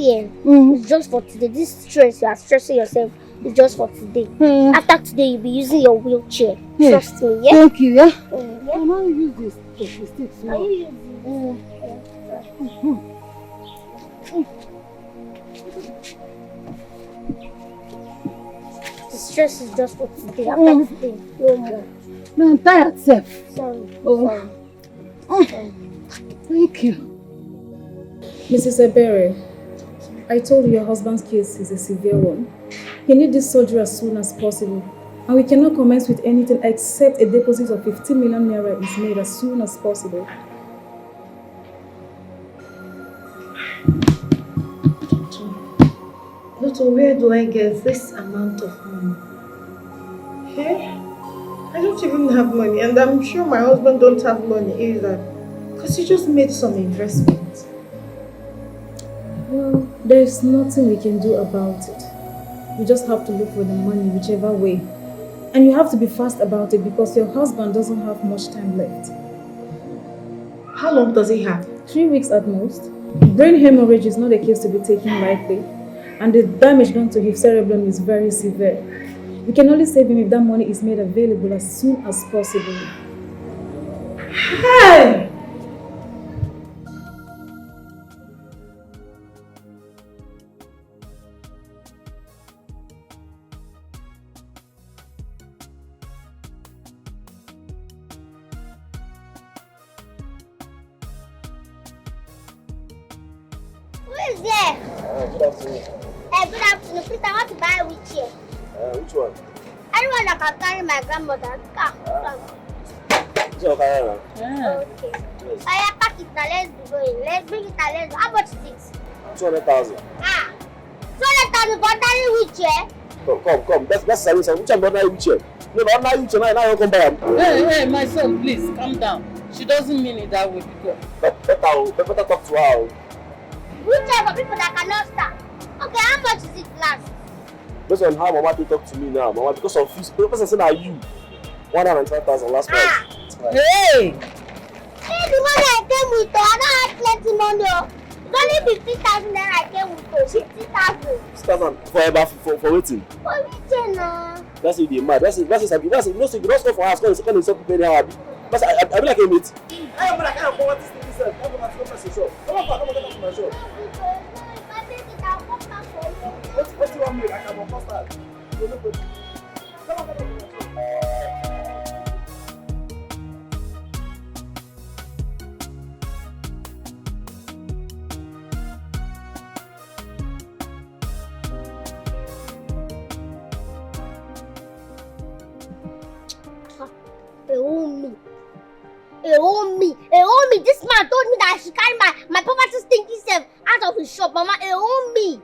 see, it's just for today. This stress you are stressing yourself is just for today. After today, you'll be using your wheelchair. Trust me, yeah? Thank you, yeah? Yeah. Can I use this to stick small? Are you using The stress is just for today. After today, no more. No, I'm tired, Seth. Sorry. Sorry. Thank you. Mrs. Ebere, I told you your husband's case is a severe one. He needs this surgery as soon as possible. And we cannot commence with anything except a deposit of 15 million naira is made as soon as possible. Doctor, where do I get this amount of money? Hey? I don't even have money, and I'm sure my husband don't have money either. Because he just made some investment. Well, there is nothing we can do about it. We just have to look for the money whichever way. And you have to be fast about it because your husband doesn't have much time left. How long does he have? 3 weeks at most. Brain hemorrhage is not a case to be taken lightly. And the damage done to his cerebellum is very severe. We can only save him if that money is made available as soon as possible. Hey! Who is there? Good afternoon. Good afternoon. Please, I want to buy a wheelchair. Which one? Anyone that can carry my grandmother's car. Which one can I have? Okay. I pack it now. Let's be going. Let's bring it and let's go. How much is it? 200,000. 200,000 for carry wheelchair? Come. That's service. Which one ordinary wheelchair? No, ordinary wheelchair. Now you come buy them. Hey, my son, please, calm down. She doesn't mean it that way because... Better talk to her. Wheelchair for people that cannot stand. Okay, how much is it last? Based on how Mama talk to me now, Mama, because of fees, the person said that you 195,000 last price. Hey! Hey, the money I came with, I don't have plenty money. It's only 50,000 naira I came with, 50,000. 50,000 for waiting. For wheelchair now. That's it, mad. That's it. You don't stop for us because it's so prepared how but I be like a mate. I am like I am for what this thing is. I'm going to my shop. Come on, get to my shop. If I make it, I'll come back for you. What do you want me? I can cost that. Come on, get to my shop. This man told me that I should carry my poverty stinking self out of his shop. Mama, me.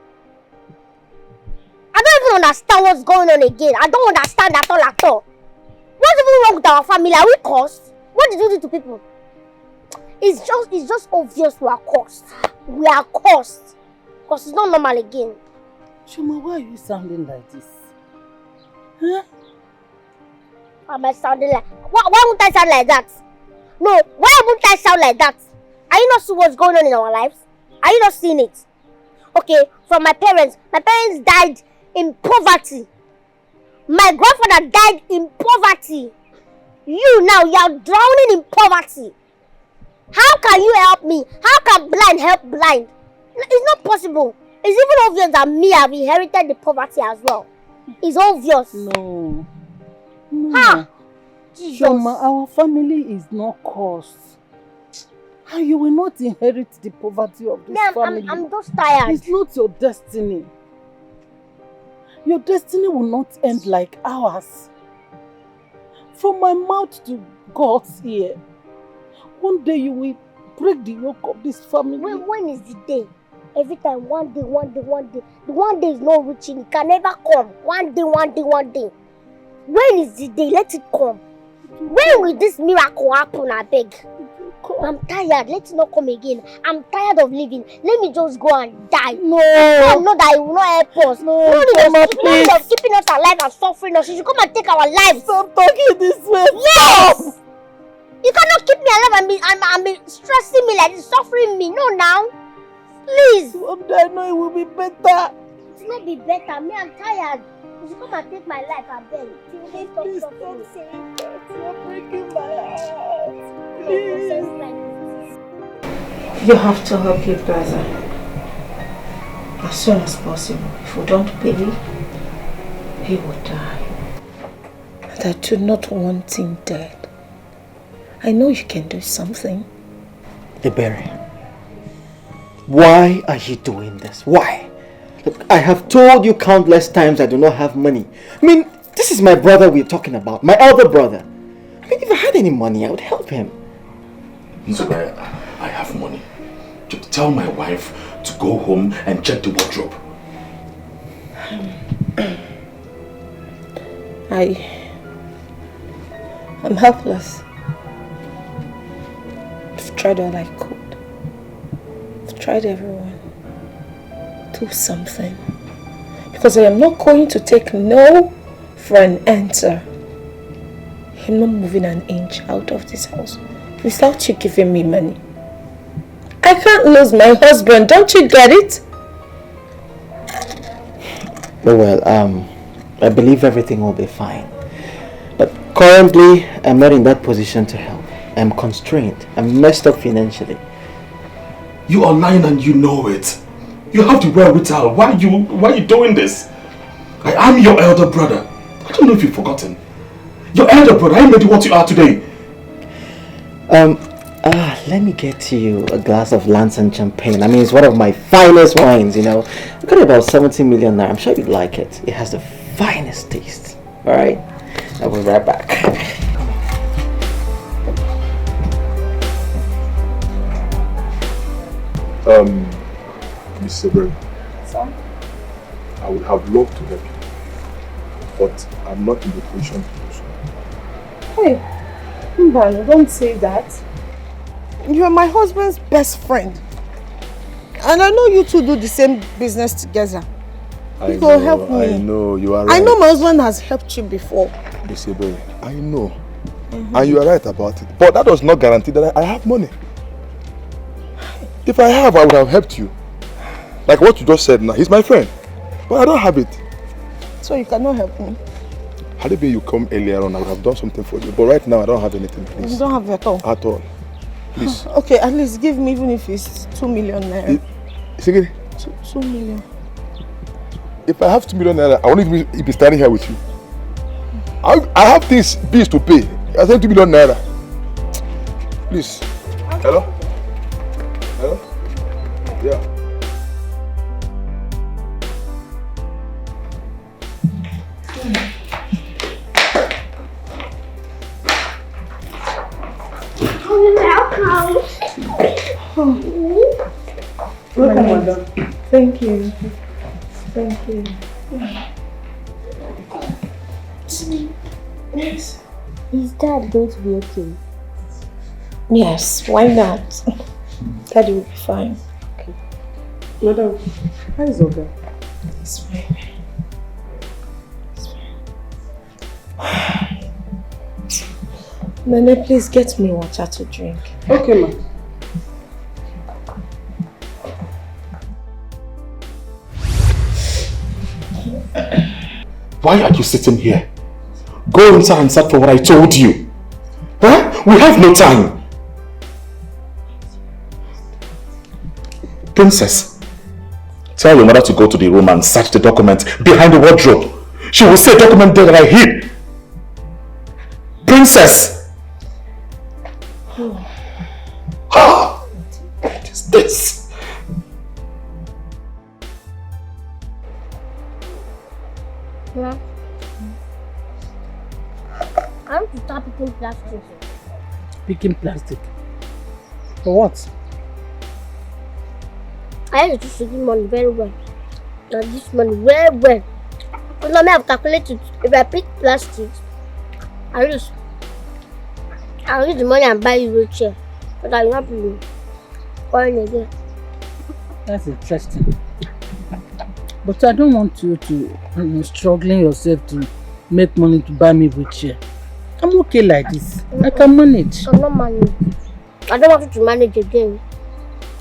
I don't even understand what's going on again. I don't understand at all. What's even wrong with our family? Are we cursed? What did you do to people? It's just obvious we are cursed. We are cursed. Because it's not normal again. Chuma, why are you sounding like this? Huh? Am I sounding like... Why won't I sound like that? No, why won't I sound like that? Are you not seeing what's going on in our lives? Are you not seeing it? Okay, from my parents died in poverty. My grandfather died in poverty. You now, you are drowning in poverty. How can you help me? How can blind help blind? It's not possible. It's even obvious that me have inherited the poverty as well. It's obvious. No. Ha! Jesus. Chuma, our family is not cursed. And you will not inherit the poverty of this family. I'm just tired. It's not your destiny. Your destiny will not end like ours. From my mouth to God's ear, one day you will break the yoke of this family. When is the day? Every time, one day. The one day is not reaching. It can never come. One day. When is the day? Let it come. When will this miracle happen, I beg? I'm tired. Let it not come again. I'm tired of living. Let me just go and die. No. I know that it will not help us. No, please. Of keeping us alive and suffering us. You should come and take our lives. Stop talking this way. Yes. Stop. You cannot keep me alive and be stressing me like this, suffering me. No, now. Please! Someday I know it will be better. It will not be better. Me, I'm tired. You should come and take my life, I beg. Please stop saying that. You're breaking my heart. Please. You have to help your brother as soon as possible. If we don't pay, he will die. And I do not want him dead. I know you can do something. Ebere, why are you doing this? Why? Look, I have told you countless times I do not have money. I mean, this is my brother we're talking about, my elder brother. I mean, if I had any money, I would help him. Nzube, I have money. Just tell my wife to go home and check the wardrobe. I'm helpless. I've tried all I could. I've tried everyone. Do something. Because I am not going to take no for an answer. I'm not moving an inch out of this house without you giving me money. I can't lose my husband, don't you get it? Well, I believe everything will be fine. But currently, I'm not in that position to help. I'm constrained. I'm messed up financially. You are lying and you know it. You have the wherewithal. Why are you doing this? I am your elder brother. I don't know if you've forgotten. Your elder brother, I made you what you are today. Let me get you a glass of Lanson champagne. I mean, it's one of my finest wines, you know. I got about 70 million naira. I'm sure you'd like it. It has the finest taste. Alright? I'll be right back. Miss Ebere. Sir? I would have loved to help you, but I'm not in the position to do so. Hey, Mbano, don't say that. You are my husband's best friend. And I know you two do the same business together. You go help me. I know, you are right. I know my husband has helped you before. Miss Ebere, I know. And you are right about it. But that does not guarantee that I have money. If I have, I would have helped you. Like what you just said now, he's my friend. But I don't have it. So you cannot help me? Had it been you come earlier on, I would have done something for you. But right now, I don't have anything, please. You don't have it at all? At all. Please. Okay, at least give me, even if it's 2 million naira. Sige, 2 million. if I have 2 million naira, I won't even be standing here with you. I have these bills to pay. I said 2 million naira. Please. Hello? Hello? Yeah. Welcome, madam. Thank you. Thank you. Yes. Is Dad going to be okay? Yes, why not? Daddy will be fine. Okay. Madam, how is Oga? It's fine. Nene, please get me water to drink. Okay, ma. Why are you sitting here? Go inside and search for what I told you. Huh? We have no time. Princess, tell your mother to go to the room and search the document behind the wardrobe. She will see a document there that I hid. Princess! What is this? Yeah. I want to start picking plastic. Picking plastic? For what? I have to see money very well. Now this money very well. Because now I have calculated if I pick plastic, I'll use the money and buy you a wheelchair. So that you not be going again. That's interesting. But I don't want you to struggling yourself to make money to buy me wheelchair. I'm okay like this. I can manage. I'm not managing. I don't want you to manage again.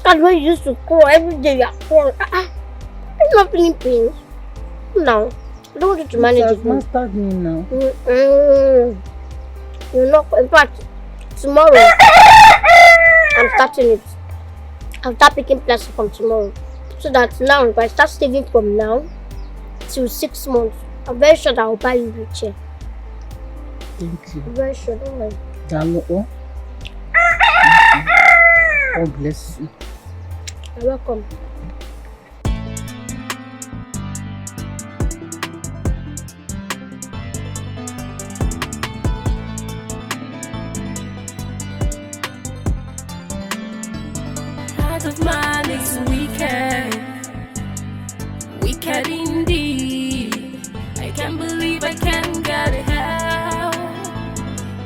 That's when you used to crawl every day. You are crawling. I'm not feeling pain. No, I don't want you to manage it. It's mastered me now. You're not. In fact, tomorrow I'm starting it. I'll start picking plastic from tomorrow. So that now, if I start saving from now till 6 months, I'm very sure that I'll buy you a wheelchair. Thank you. I'm very sure, don't worry. Dalo. God bless you. You're welcome. Heart of mine is wicked indeed. I can't believe I can't get help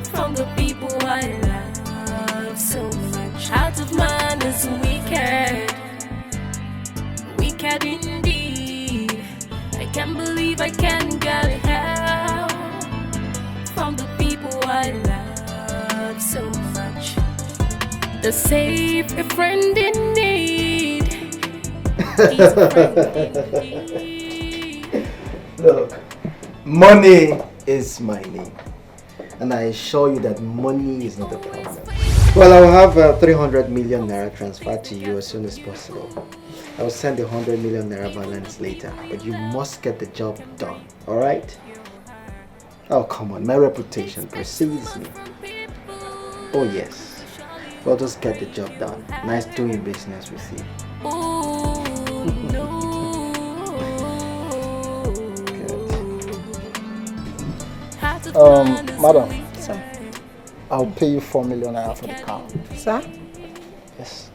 from the people I love so much. Heart of mine is wicked indeed. I can't believe I can't get help from the people I love so much. The save a friend in need. He's a friend in need. Look, money is my name. And I assure you that money is not a problem. Well, I will have 300 million naira transferred to you as soon as possible. I will send the 100 million naira balance later, but you must get the job done, alright? Oh, come on, my reputation precedes me. Oh, yes. Well, just get the job done. Nice doing business with you. Madam. Sir. I'll pay you 4 million naira for the car. Sir? Yes.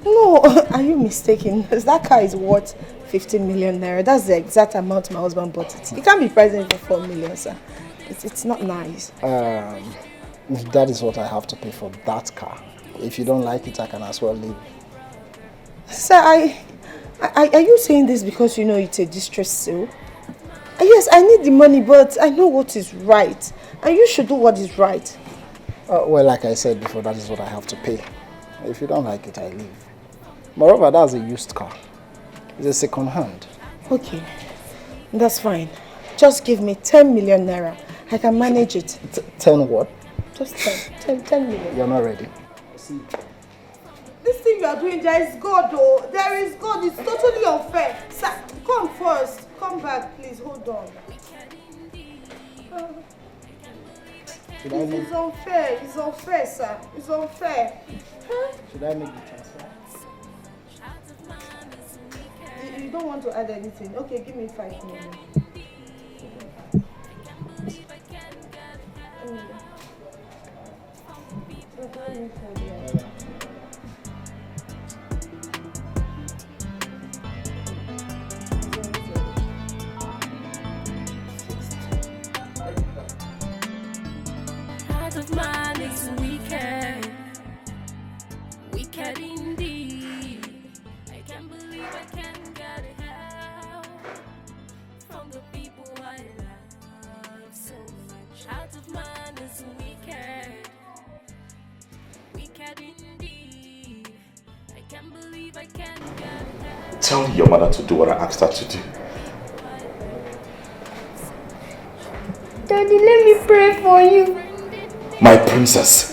No, are you mistaken? Because that car is worth 15 million naira. That's the exact amount my husband bought it. You can't be pricing it for 4 million, sir. It's not nice. That is what I have to pay for that car. If you don't like it, I can as well leave. Sir, are you saying this because you know it's a distress sale? Yes, I need the money, but I know what is right. And you should do what is right. Well, like I said before, that is what I have to pay. If you don't like it, I leave. Moreover, that's a used car. It's a second hand. Okay, that's fine. Just give me 10 million naira. I can manage it. 10 what? Just 10 million. You're not ready. See, this thing you are doing, there is God, though. There is God. It's totally unfair. Sir, come first. Come back, please. Hold on. It's unfair. It's unfair, sir. It's unfair. Should I make the transfer? You don't want to add anything. Okay, give me 5 million. Heart of mine is wicked indeed. I can't believe I can't get help from the people I love so much. Heart of mine is wicked indeed. I can't believe I can't get help. Tell your mother to do what I asked her to do. Daddy, let me pray for you. My princess,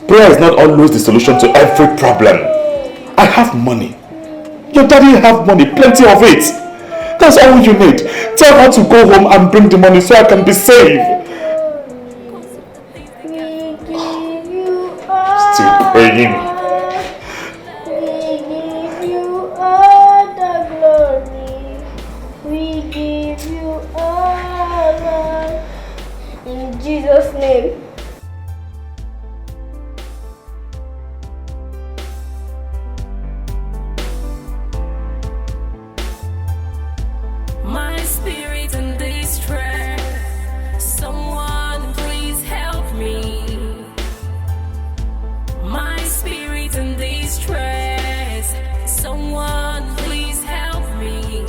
prayer is not always the solution to every problem. I have money. Your daddy have money, plenty of it. That's all you need. Tell her to go home and bring the money so I can be safe. Still praying. We give you all the glory. We give you all in Jesus' name. My spirit in distress. Someone please help me. My spirit in distress. Someone please help me.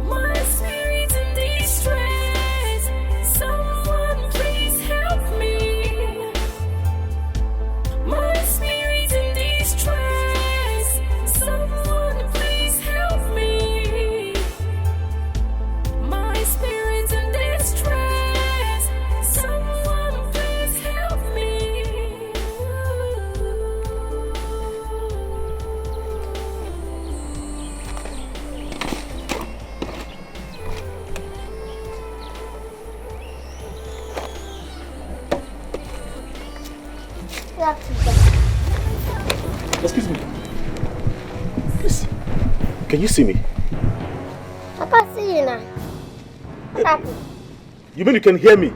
My spirit in distress. Someone Excuse me. Please. Can you see me? I can't see you now. What happened? You mean you can hear me?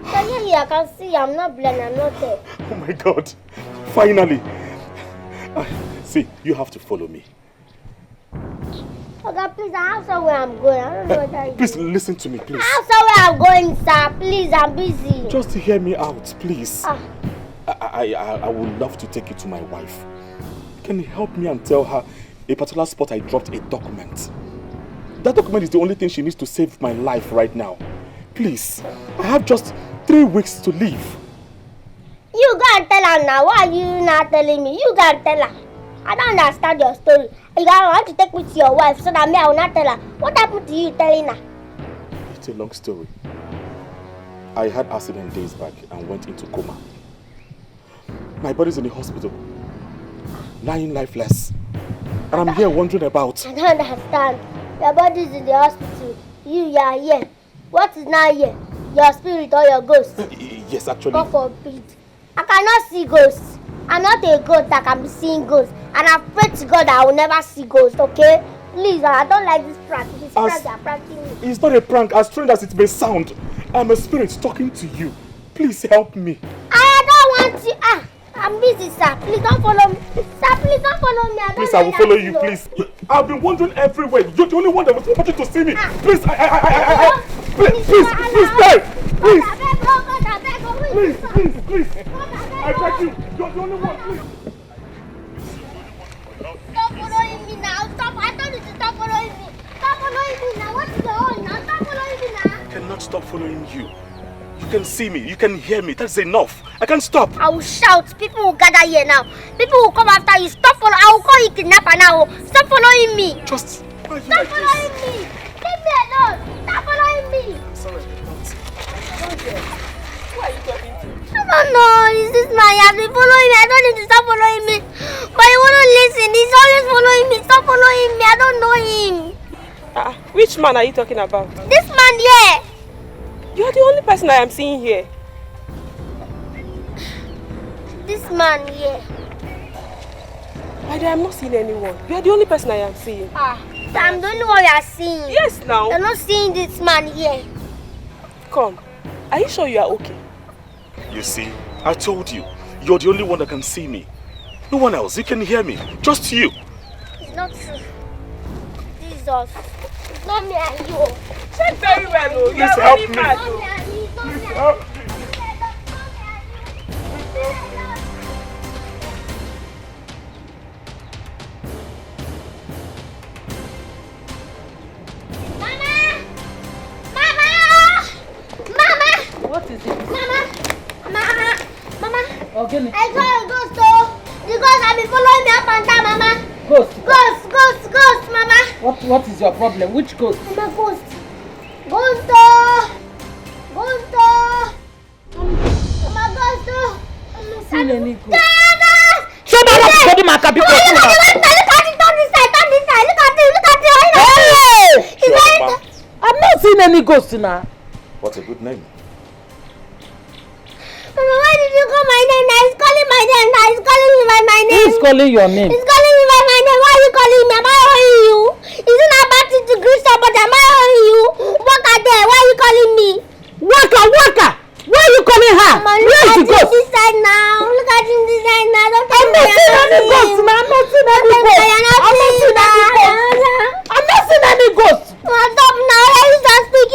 Can you hear? I can see you. I'm not blind. I'm not deaf. Oh my God. Finally. See, you have to follow me. Okay, please, I have somewhere I'm going. I don't know what I Please listen to me, please. I have somewhere I'm going, sir. Please, I'm busy. Just hear me out, please. I would love to take you to my wife. Can you help me and tell her a particular spot I dropped a document? That document is the only thing she needs to save my life right now. Please, I have just 3 weeks to leave. You go and tell her now. Why are you not telling me? You go and tell her. I don't understand your story. You want to take me to your wife so that me, I will not tell her. What happened to you telling her? It's a long story. I had accident days back and went into coma. My body's in the hospital, lying lifeless. And I'm here wondering about... I don't understand. Your body's in the hospital. You are here. What is now here? Your spirit or your ghost? Yes, actually. God forbid. I cannot see ghosts. I'm not a ghost that can be seeing ghosts. And I pray to God that I will never see ghosts, okay? Please, I don't like this prank. This prank they are pranking me. It's not a prank, as strange as it may sound. I'm a spirit talking to you. Please help me. I don't want to. I'm busy, sir. Please don't follow me. Sir, please don't follow me. Please, I will follow you, please. I've been wandering everywhere. You're the only one that was wanting to see me. Please, please, stay. Please. I beg you. You're the only one, please. Stop following me now. Stop. I told you to stop following me. Stop following me now. What's going on now? Stop following me now. I cannot stop following you. You can see me. You can hear me. That's enough. I can't stop. I will shout. People will gather here now. People will come after you. Stop following. I will call you kidnapper now. Stop following me. Just stop following me. Leave me alone. Stop following me. Sorry, who are you talking to? I don't know. This is my have been following me. I don't need to stop following me. But he won't listen. He's always following me. Stop following me. I don't know him. Which man are you talking about? This man here. You are the only person I am seeing here. This man here. I am not seeing anyone. You are the only person I am seeing. I'm the only one you are seeing. Yes, now. You're not seeing this man here. Come. Are you sure you are okay? You see, I told you. You're the only one that can see me. No one else. You can hear me. Just you. It's not true. This is us. It's not me and you. Check very well, oh. Please help me. Please help me. What is it? Mama. Okay. I saw a ghost, oh. The ghost have been following me up and down, Mama. Ghost, Mama. What is your problem? Which ghost? Mama, ghost, Mama, ghost, Seen any ghost? Shut up! Look at this side. I'm not seeing any ghost now. What a good name. Mama, why did you call my name? Now he's calling my name. Now he's calling me by my name. Who is calling your name? He's calling me by my name. Why are you calling me? Am I owing you? Isn't that bad to greet somebody? Am I owing you? Waka there. Why are you calling me? Waka! Why are you calling her? Mama, Where is the ghost? This side now. Look at him this side now. Don't I'm not seeing any ghost now. I'm not seeing any ghost. I'm not seeing any ghost. Stop now. You just speak.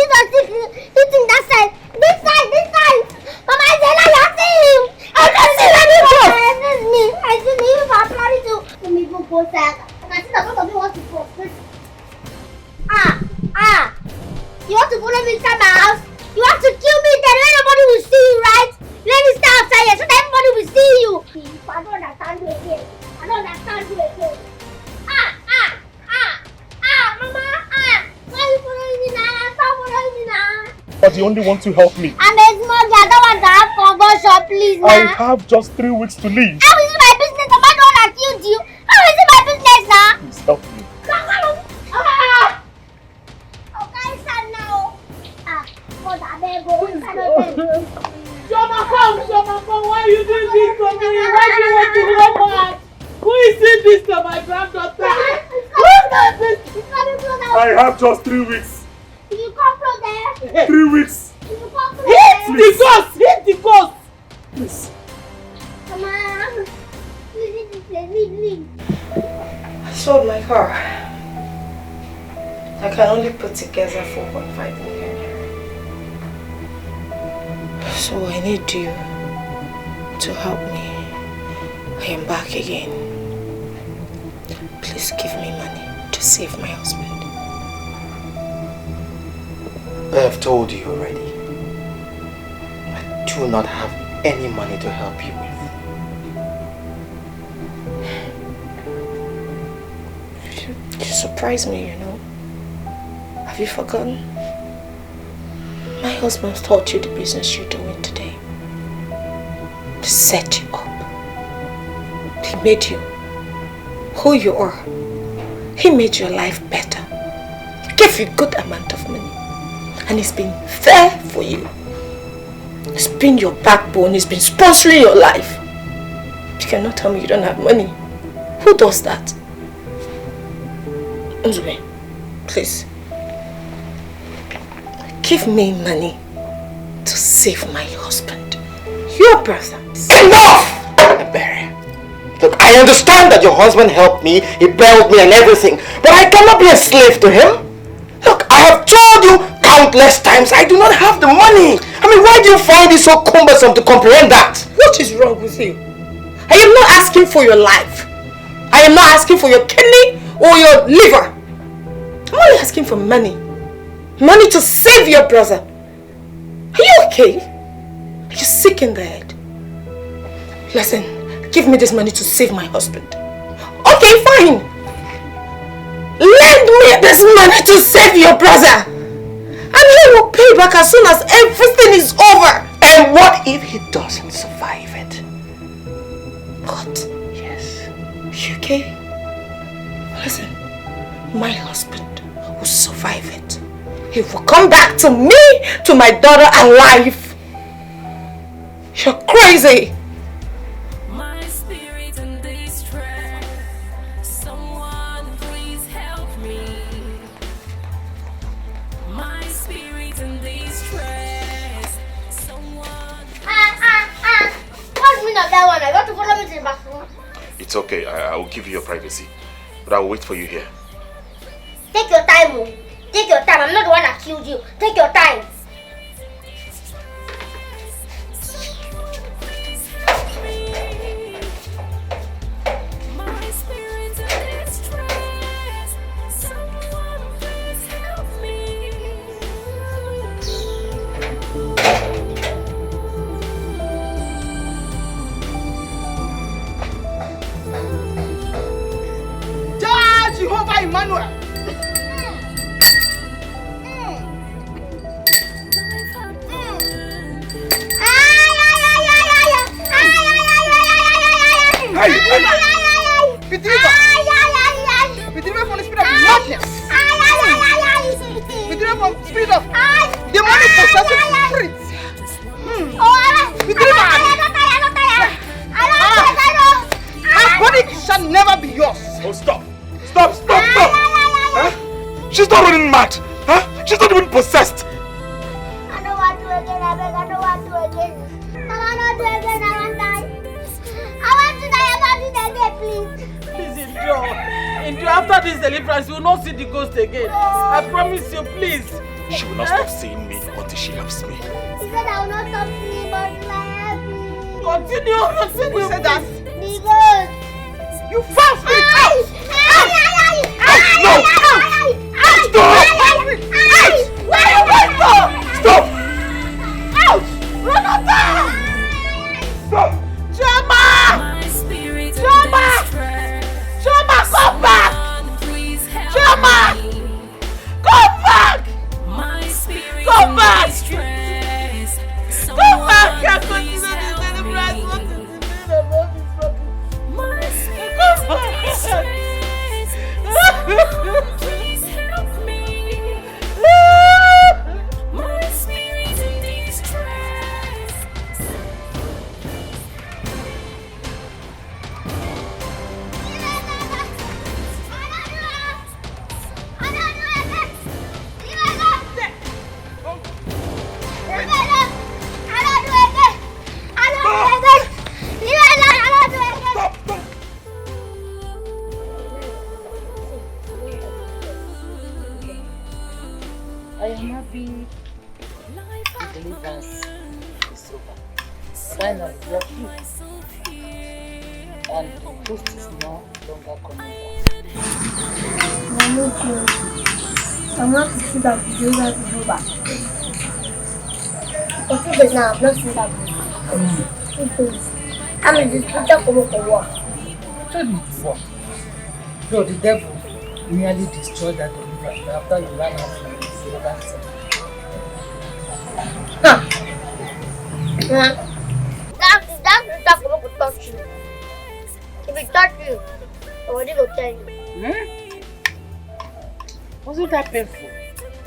Eating that side. This side. Mama, I said I see him. I'm not seeing any ghost. I see me. If I'm planning to. Let me go post that. I see that both of you want to post. You want to follow me inside my house? You want to kill me? Then nobody will see you, right? Let me stay outside here so that everybody will see you. I don't understand you again. Mama. Why are you following me now? Stop following me now. But you only want to help me. I'm a small girl. I don't want to have convulsion, please, I now. have just 3 weeks to leave. How is it my business? Am I the one that killed you? How is it my business now? Please help me. Okay, son, now. God, I beg you. Shoma, come, why are you doing this to me? Why do you want to hold her? Who is doing this to my granddaughter? I have just 3 weeks. You come from there. 3 weeks. You come from Hit there. the ghost! Hit the ghost! Please. Come on. Leave. I sold my car. I can only put together 4.5 million. So I need you to help me. I am back again. Please give me money to save my husband. I have told you already. I do not have any money to help you with. You surprise me, you know. Have you forgotten? My husband taught you the business you're doing today. To set you up. He made you who you are. He made your life better. He gave you a good amount of money. And he's been fair for you. He's been your backbone. He's been sponsoring your life. You cannot tell me you don't have money. Who does that? Nzube, please. Give me money to save my husband. Your brother. Enough! Ebere. Look, I understand that your husband helped me, he bailed me and everything, but I cannot be a slave to him. Look, I have told you countless times I do not have the money. I mean, why do you find it so cumbersome to comprehend that? What is wrong with you? I am not asking for your life. I am not asking for your kidney or your liver. I'm only asking for money. Money to save your brother. Are you okay? Are you sick in the head? Listen, give me this money to save my husband. Okay, fine. Lend me this money to save your brother. And he will pay back as soon as everything is over. And what if he doesn't survive it? What? Yes. You okay? Listen, my husband will survive it. He will come back to me, to my daughter alive. You're crazy. My spirit in distress. Someone please help me. My spirit in distress. Someone. What's the meaning of that one? I got to follow me to the bathroom. It's okay. I will give you your privacy. But I will wait for you here. Take your time, oh. Take your time. I'm not the one that killed you. Take your time. My spirit in distress. Someone please help me. Jehovah Emmanuel. Be delivered from the spirit of madness. Be delivered from the spirit of demonic possessive spirits. Be delivered. Her body shall never be yours. Oh, stop! Stop! Huh? She's not running mad! Huh? She's not even possessed! I don't want to again, I beg, I don't want to again. I want to again, I want to die. I want to die about it again, please. Please endure. After this deliverance, you will not see the ghost again. I promise you, please. She will not stop seeing me until she helps me. He said I will not stop seeing, but I have me. Continue. Who said that? The ghost. You foul spirit! Out! No! Stop! Where are you going for? Stop! Out! Run out there! Stop! Choma! My spirit in Choma! distress. Choma, come back! Someone please help Choma! me. Come back! My spirit Come in back! distress. Come back! I Someone continue please this help deliverance. What is me. the meaning of all this rubbish? My spirit Come in back! distress. Someone happy the deliverance is over. Finally, you're free. And the ghost is no longer coming back. I'm not good. I'm not to see that the deliverance is over. For 2 days now, I've not seen that ghost. 2 days. I'm in this picture for what? Told me before. Though the devil nearly destroyed that deliverance after you ran out from the deliverance. That will touch you. If it touch you, I already go tell you. Wasn't that painful?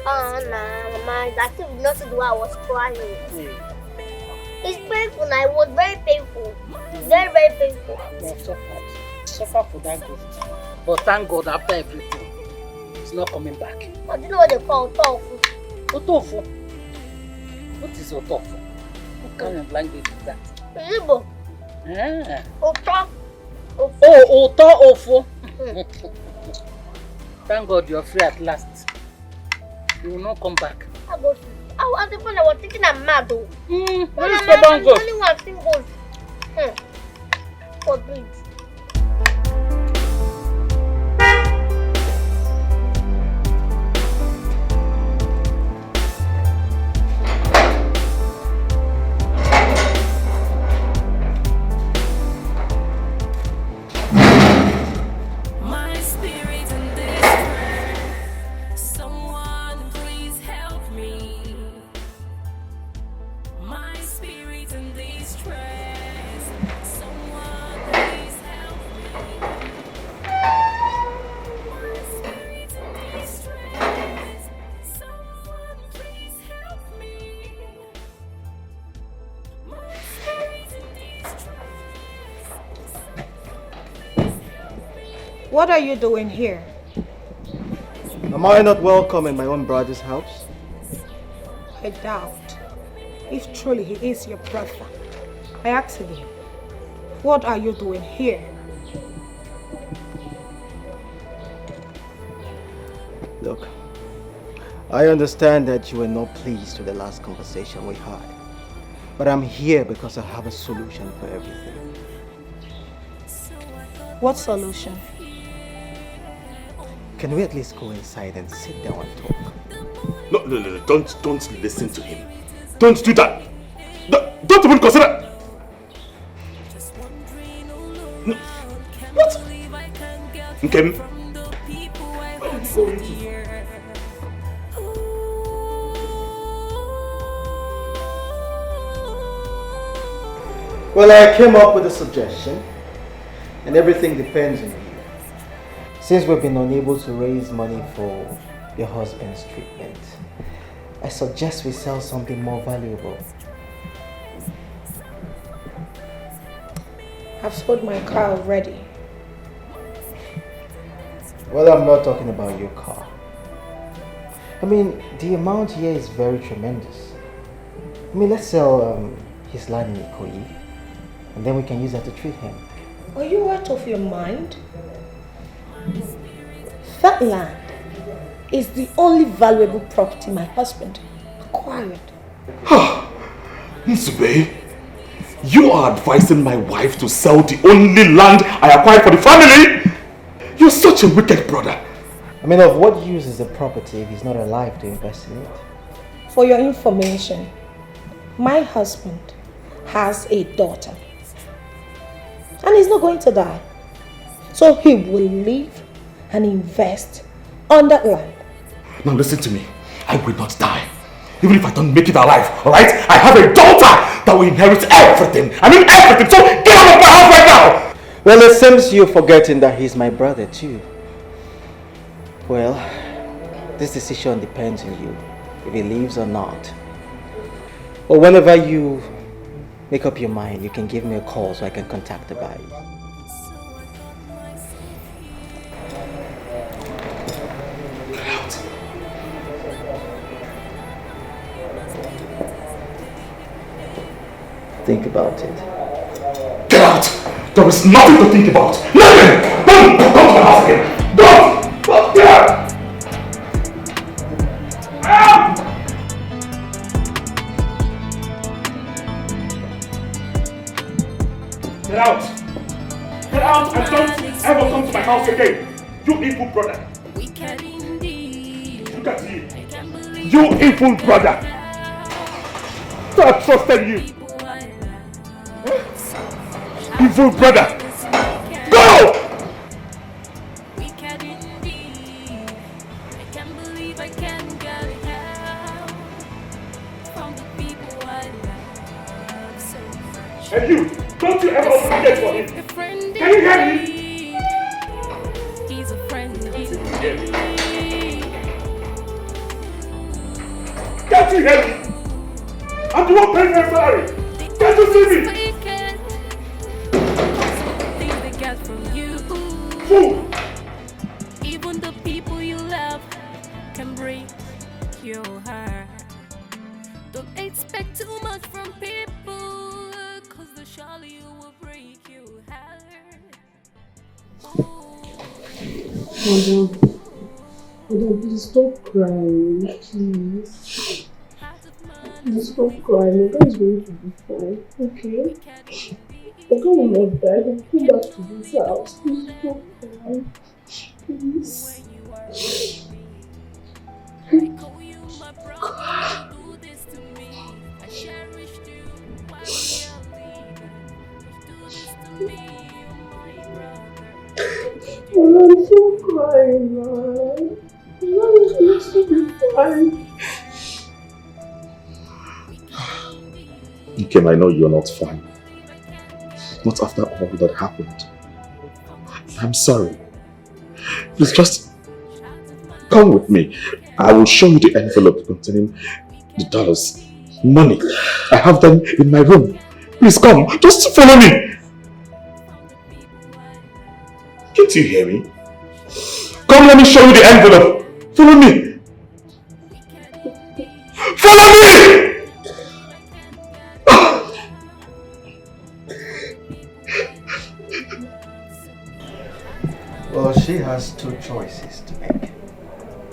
Oh, nah, Mama. That thing did not see the way I was crying. It's painful now. It was very painful. Very, very painful. Yeah, suffer for that ghost. But thank God, after everything, it's not coming back. I don't know what they call tofu. Otofu? What is otofu? What kind of language is that? Igbo. Ah. Oto. Oh, oto ofu. Thank God you're free at last. You will not come back. I was thinking I'm mad though. What is stubborn ghost? Only one thing goes. Forbid. What are you doing here? Am I not welcome in my own brother's house? I doubt. If truly he is your brother. I asked him, what are you doing here? Look, I understand that you were not pleased with the last conversation we had. But I'm here because I have a solution for everything. What solution? Can we at least go inside and sit down and talk? No, don't listen to him. Don't do that. Don't even consider. No. What? Okay. Well, I came up with a suggestion, and everything depends on you. Since we've been unable to raise money for your husband's treatment, I suggest we sell something more valuable. I've sold my car already. Well, I'm not talking about your car. I mean, the amount here is very tremendous. I mean, let's sell his land in Ikoyi, and then we can use that to treat him. Are you out of your mind? That land is the only valuable property my husband acquired. Nzube, you are advising my wife to sell the only land I acquired for the family? You're such a wicked brother. I mean, of what use is the property if he's not alive to invest in it? For your information, my husband has a daughter. And he's not going to die. So he will live and invest on that land. Now listen to me. I will not die. Even if I don't make it alive, alright? I have a daughter that will inherit everything. I mean everything. So get out of my house right now! Well, it seems you're forgetting that he's my brother too. Well, this decision depends on you, if he lives or not. Or whenever you make up your mind, you can give me a call so I can contact the buyer. Think about it. Get out! There is nothing to think about. Nothing! Don't come to my house again! Don't! Get out! out! Get out and don't ever come to my house again! You evil brother! Look at you! You evil brother! So I trusted you! Evil brother! Go! And you, don't you ever open the gate for him? Can you hear me? He's a friend. Can't you hear me? I'm the one paying my salary. Can't you see me? Fool! Even the people you love can break your heart. Don't expect too much from people, cause the surely will break your heart. Madam, please stop crying, please. Please stop crying. Oga is going to be fine, okay? Oga will not die. He'll come back to this house. Please stop crying. Please. I'm so crying, man. I'm so crying. Kim, I know you're not fine. Not after all that happened. I'm sorry. Please just come with me. I will show you the envelope containing the dollars. Money. I have them in my room. Please come. Just follow me. Can't you hear me? Come, let me show you the envelope. Follow me. Follow me! Well, she has two choices to make.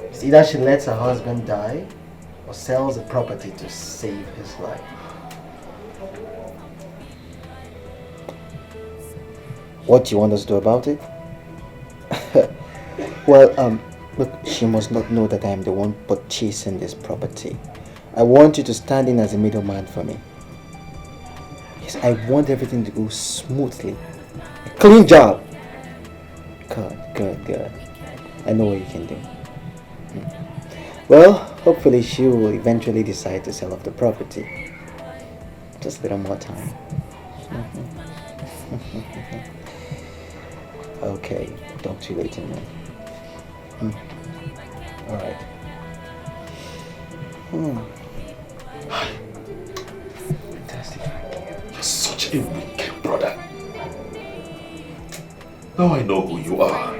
It's either she lets her husband die or sells the property to save his life. What do you want us to do about it? Well, look, she must not know that I am the one purchasing this property. I want you to stand in as a middleman for me. Yes, I want everything to go smoothly. A clean job. Good. I know what you can do. Well, hopefully she will eventually decide to sell off the property. Just a little more time. Okay, talk to you later, man. Alright. Fantastic. You're such a wicked brother. Now I know who you are.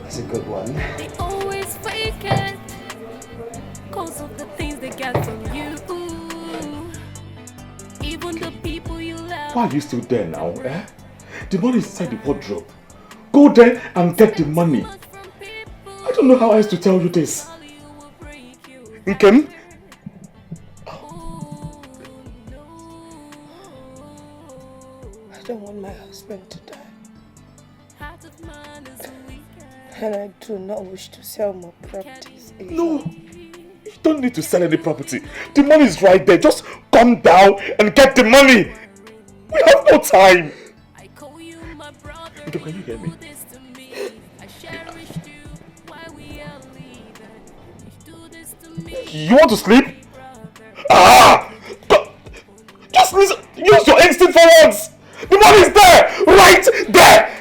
That's a good one. They always fake it, cause of the things they get from you. Even the people you love. Why are you still there now, eh? The money is inside the wardrobe. Go there and get the money. I don't know how else to tell you this. Nkem? I don't want my husband to die. And I do not wish to sell more properties either. No, you don't need to sell any property. The money is right there. Just come down and get the money. We have no time. Nkem, can you hear me? You want to sleep? Just listen. Use your instinct for once. The money is there, right there.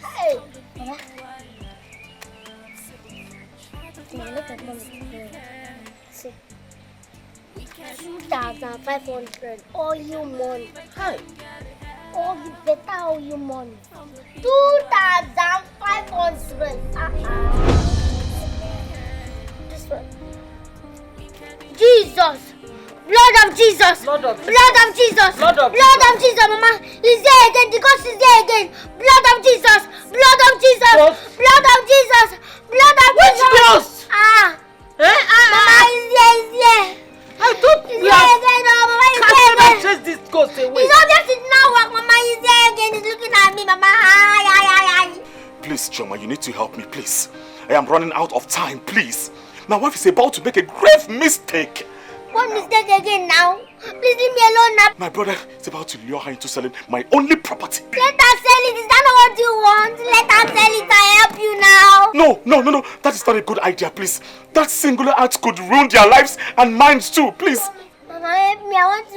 Hey! Look at mommy. See. 2,500. All you money. Hi. All you better all you money. 2,500. This one. Jesus! Blood of Jesus! Blood of Jesus! Blood of Jesus, Mama! He's there again! The ghost is there again! Blood of Jesus! Blood of Jesus! Ghost? Blood of Jesus! Blood of Which Jesus! ghost? Mama, he's here! I thought He's we there have again! Mama, he's casted there and again! chased this ghost away. His object is now work, Mama! He's there again! He's looking at me, Mama! Ay. Please, Choma, you need to help me, please. I am running out of time, please. My wife is about to make a grave mistake. What mistake again now? Please leave me alone now. My brother is about to lure her into selling my only property. Let her sell it. Is that not what you want? Let her sell it. I help you now. No. That is not a good idea, please. That singular act could ruin their lives and minds too, please. Mama, help me. I want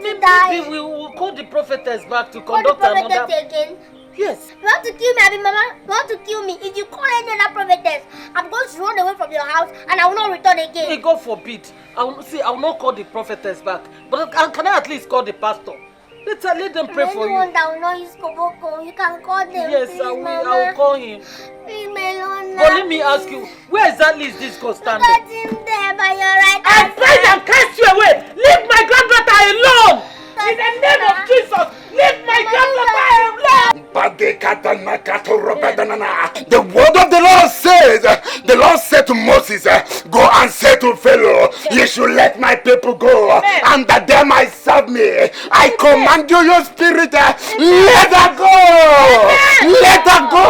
to die. Maybe we will call the prophetess back to Call the conduct another... prophetess again. Yes. You want to kill me, Abi, Mama? You want to kill me? If you call any other prophetess, I'm going to run away from your house and I will not return again. Hey, God forbid. I will not call the prophetess back. But can I at least call the pastor? Let them pray for you. Anyone that will not use Koboko, you can call them. Yes, please, I will. Mama. I will call him. Leave me alone now. But let me ask you, where exactly is this ghost standing? Got him there by your right I hand. pray and cast you away. Leave my granddaughter alone. In the name of Jesus, leave my granddaughter alone. The word of the Lord says, the Lord said to Moses, go and say to Pharaoh, you should let my people go, and that they might serve me. I command you, your spirit, let her go. Let her go.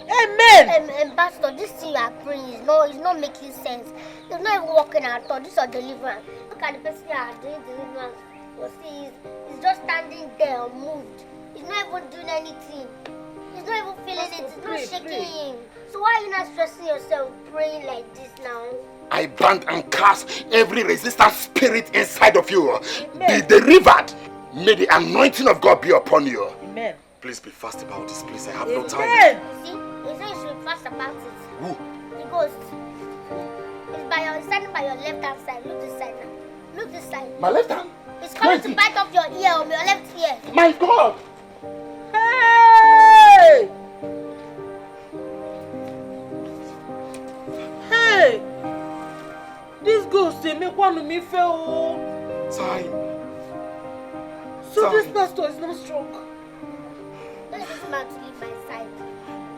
Amen. Pastor, this thing you are praying is not making sense. It's not even working at all. This is a deliverance. Look at the person you are doing deliverance. You see, he's just standing there unmoved. He's not even doing anything. He's not even feeling it. It's not shaking him. So why are you not stressing yourself praying like this now? I bind and cast every resistant spirit inside of you. Be delivered. May the anointing of God be upon you. Amen. Please be fast about this, please. I have no time. You see, he said you should be fast about it. Who? The ghost. It's standing by your left hand side. Look this side now. Look this side. My left hand? It's coming to bite off your ear or your left ear. My God! Hey! Hey! This ghost they make one of me fail. Time. So this pastor is not strong. Tell this man to leave my side.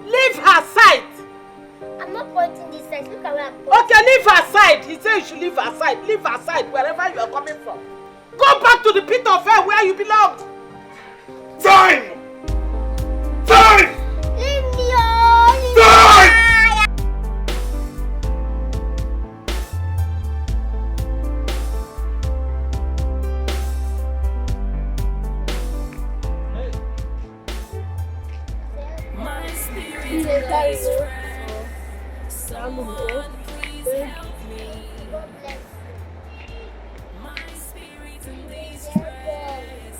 Leave her side. I'm not pointing this side. Look at where I'm pointing. Okay, leave her side. He said you should leave her side. Leave her side wherever you are coming from. Go back to the pit of hell where you belong. Time! Time! Leave me alone. Leave Time! me. My spirit is someone please help me. God bless My spirit in distress.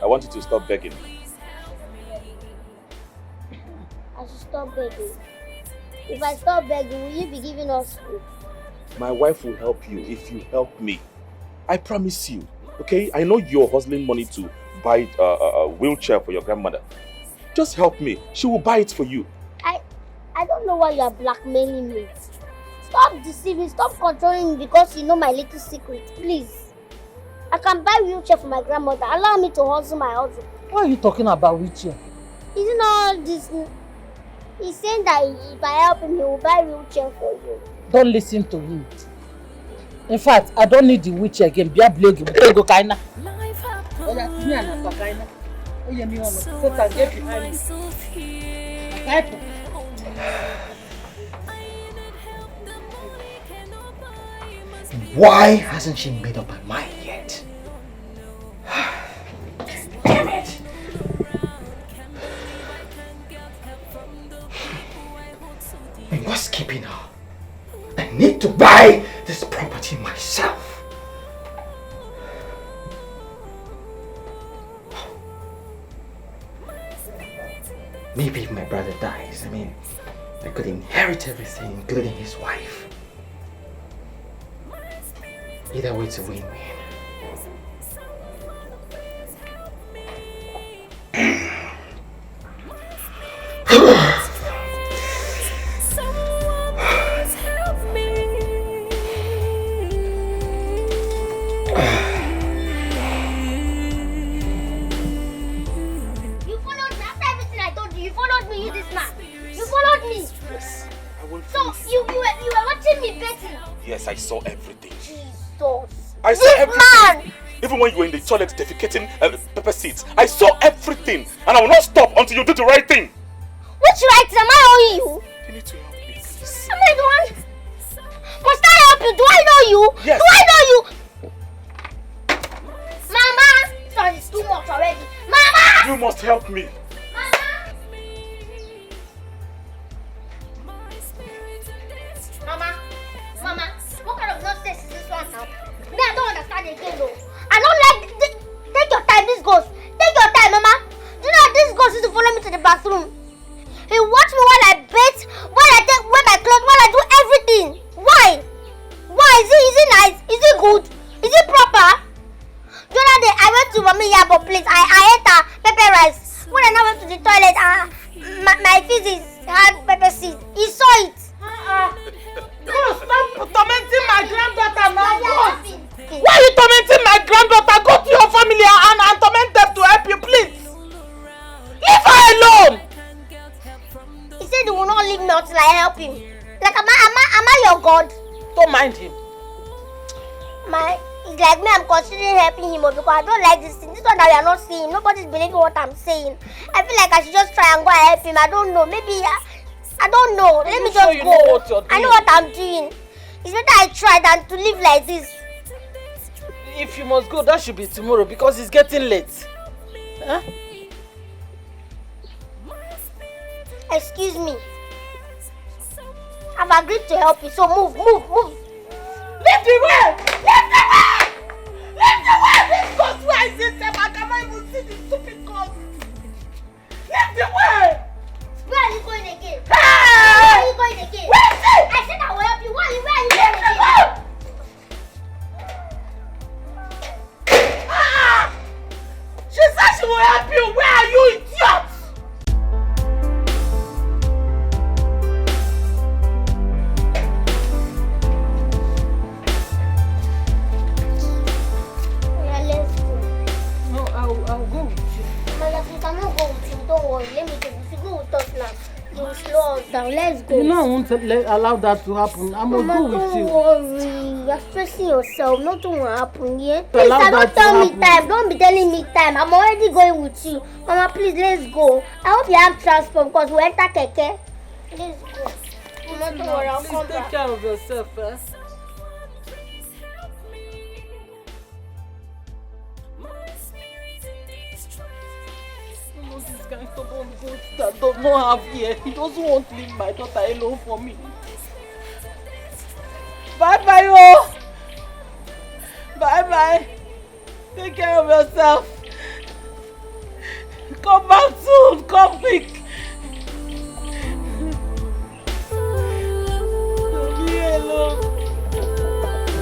I want you to stop begging. Please help me. I should stop begging. If I stop begging, will you be giving us food? My wife will help you if you help me. I promise you. Okay? I know you're hustling money to buy a wheelchair for your grandmother. Just help me. She will buy it for you. I don't know why you are blackmailing me. Stop deceiving, stop controlling me because you know my little secret. Please. I can buy wheelchair for my grandmother. Allow me to hustle my hustle. Why are you talking about wheelchair? Isn't all this? He's saying that if I help him, he will buy wheelchair for you. Don't listen to him. In fact, I don't need the wheelchair again. Be a blog. Go kaina. Life Oh yeah, me and Papa kaina. Oh yeah, me one. Sit and get behind me. myself here. Type. Why hasn't she made up her mind yet? Damn it! And what's keeping her? I need to buy this property myself. Maybe if my brother dies, I could inherit everything, including his wife. Either way, it's a win-win. saw everything. Jesus. I saw everything. Man. Even when you were in the toilet defecating pepper seeds, I saw everything. And I will not stop until you do the right thing. Which right am I owing you? You need to help me, please. Am I the one? Must I help you? Do I know you? Yes. Do I know you? Mama! Sorry, it's too much already. Mama! You must help me. Mama, what kind of nonsense is this one now? Me, I don't understand again though. I don't like this. Take your time, this ghost. Take your time, Mama. Do you know this ghost used to follow me to the bathroom? He watched me while I bathe, while I wear my clothes, while I do everything. Why? Why? Is it nice? Is it good? Is it proper? The other day, I went to Mommy Yabo place. I ate her pepper rice. When I now went to the toilet, my physics had pepper seed. He saw it. No, stop tormenting my granddaughter now. Why are you tormenting my granddaughter? Go to your family and torment them to help you, please. Leave her alone. He said he will not leave me until I help him. Like, am I your God? Don't mind him. It's like me, I'm considering helping him because I don't like this thing. This one that we are not seeing. Nobody's believing what I'm saying. I feel like I should just try and go and help him. I don't know. Maybe I don't know. Let me just go. Know what you're doing. I know what I'm doing. It's better I try than to live like this. If you must go, that should be tomorrow because it's getting late. Huh? Excuse me. I've agreed to help you, so move. Leave the way! Leave the way! Leave the way! This ghost, where is it? I cannot even see this stupid ghost. Leave the way! Where are you going again? Hey! Where are you going again? Where is it? I said I will help you. Where are you going again? Ah! She said she will help you. Where are you, idiot? I'll go with you. Mama, you cannot go with you. Don't worry. Let me go. If you go with us now, you will slow us down. Let's go. You know I won't allow that to happen. I must go with you. Don't worry. You're stressing yourself. Nothing will happen, yeah? Please, Allow don't that to tell me happen. time. Don't be telling me time. I'm already going with you. Mama, please, let's go. I hope you have transport because we enter keke. Let's go. Mama, don't worry. I'll Please come take back. care of yourself, eh? This kind of stubborn ghost that does not have ear. He doesn't want to leave my daughter alone for me. Bye-bye, oh! Bye-bye. Take care of yourself. Come back soon. Come quick. Leave me alone.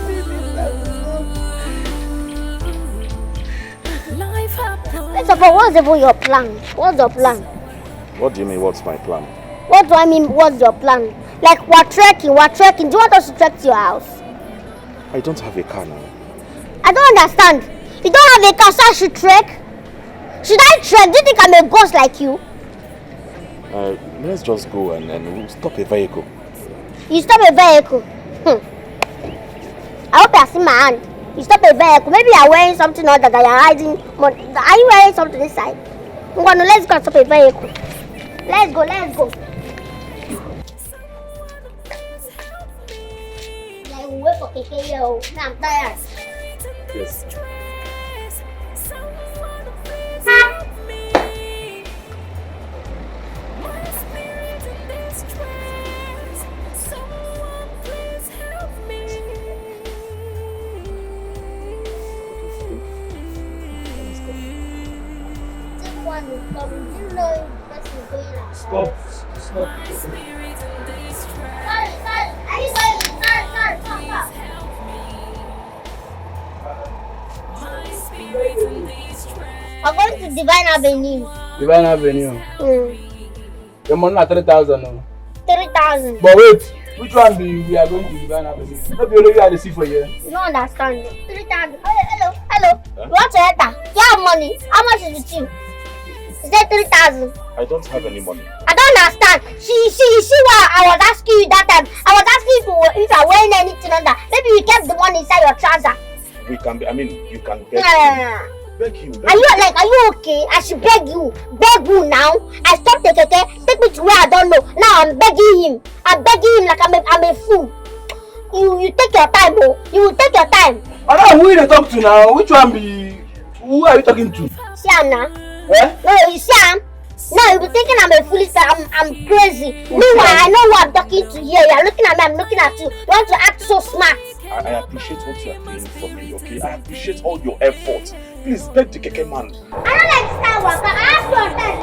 Leave me alone. First of all, what's even your plan? What's your plan? What do you mean, what's my plan? What do I mean, what's your plan? Like, we're trekking. Do you want us to trek to your house? I don't have a car now. I don't understand. You don't have a car, so I should trek? Should I trek? Do you think I'm a ghost like you? Let's just go and we'll stop a vehicle. You stop a vehicle? I hope you have seen my hand. You stop a vehicle. Maybe you're wearing something other that you're hiding. Are you wearing something inside? Let's go and stop a vehicle. Let's go. Yeah, we'll wait for Keke, yo. Now I'm tired. Yes. Stop. Sorry. Are you going? Sorry. Stop. I'm going to Divine Avenue. Divine Avenue. Your money na 3,000 no. 3,000. But wait, which one be we are going to Divine Avenue? Not be only I see for you. You don't understand. 3,000. Hello. You want to enter? You have money. How much is with you? Is that 3,000? I don't have any money. I don't understand. See why I was asking you that time. I was asking you if you are wearing anything under. Maybe you kept the money inside your trouser. We can be, I mean, you can beg Yeah. Beg him. Beg Are you okay? I should beg you. Beg you now. I stopped the keke. Take me to where I don't know. Now I'm begging him. I'm begging him like I'm a fool. You take your time, oh. You will take your time. Madam, who you talk to now? Which one be? Who are you talking to? See him now. Eh? No, you see him. No, you be thinking I'm a foolish person. I'm crazy. Meanwhile, I know who I'm talking to here. You're looking at me. I'm looking at you. You want to act so smart. I appreciate what you are doing for me, okay? I appreciate all your efforts. Please beg the keke man. I don't like Star Wars. I ask you on time.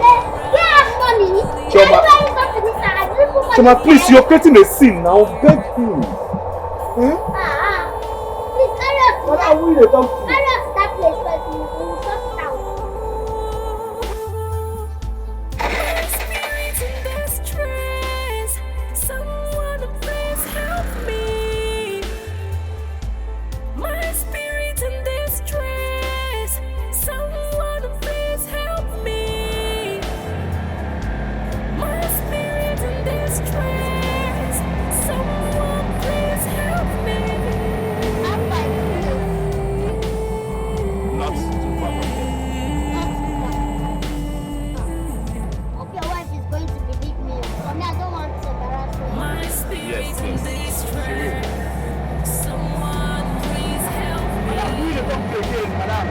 You have money. Choma. Choma, please, you're creating a scene now. Beg him. Please carry us to Madam, who you talk to? carry us to that place first. We will sort it out. Someone please help me. My spirit in distress. Someone please help me. My spirit in distress. Someone please help me. Not too far from here. Hope your wife is going to believe me. For me, I don't want to embarrass her. My spirit Yes, in yes. distress. Someone please help me. Madam, who you talk to again, madam?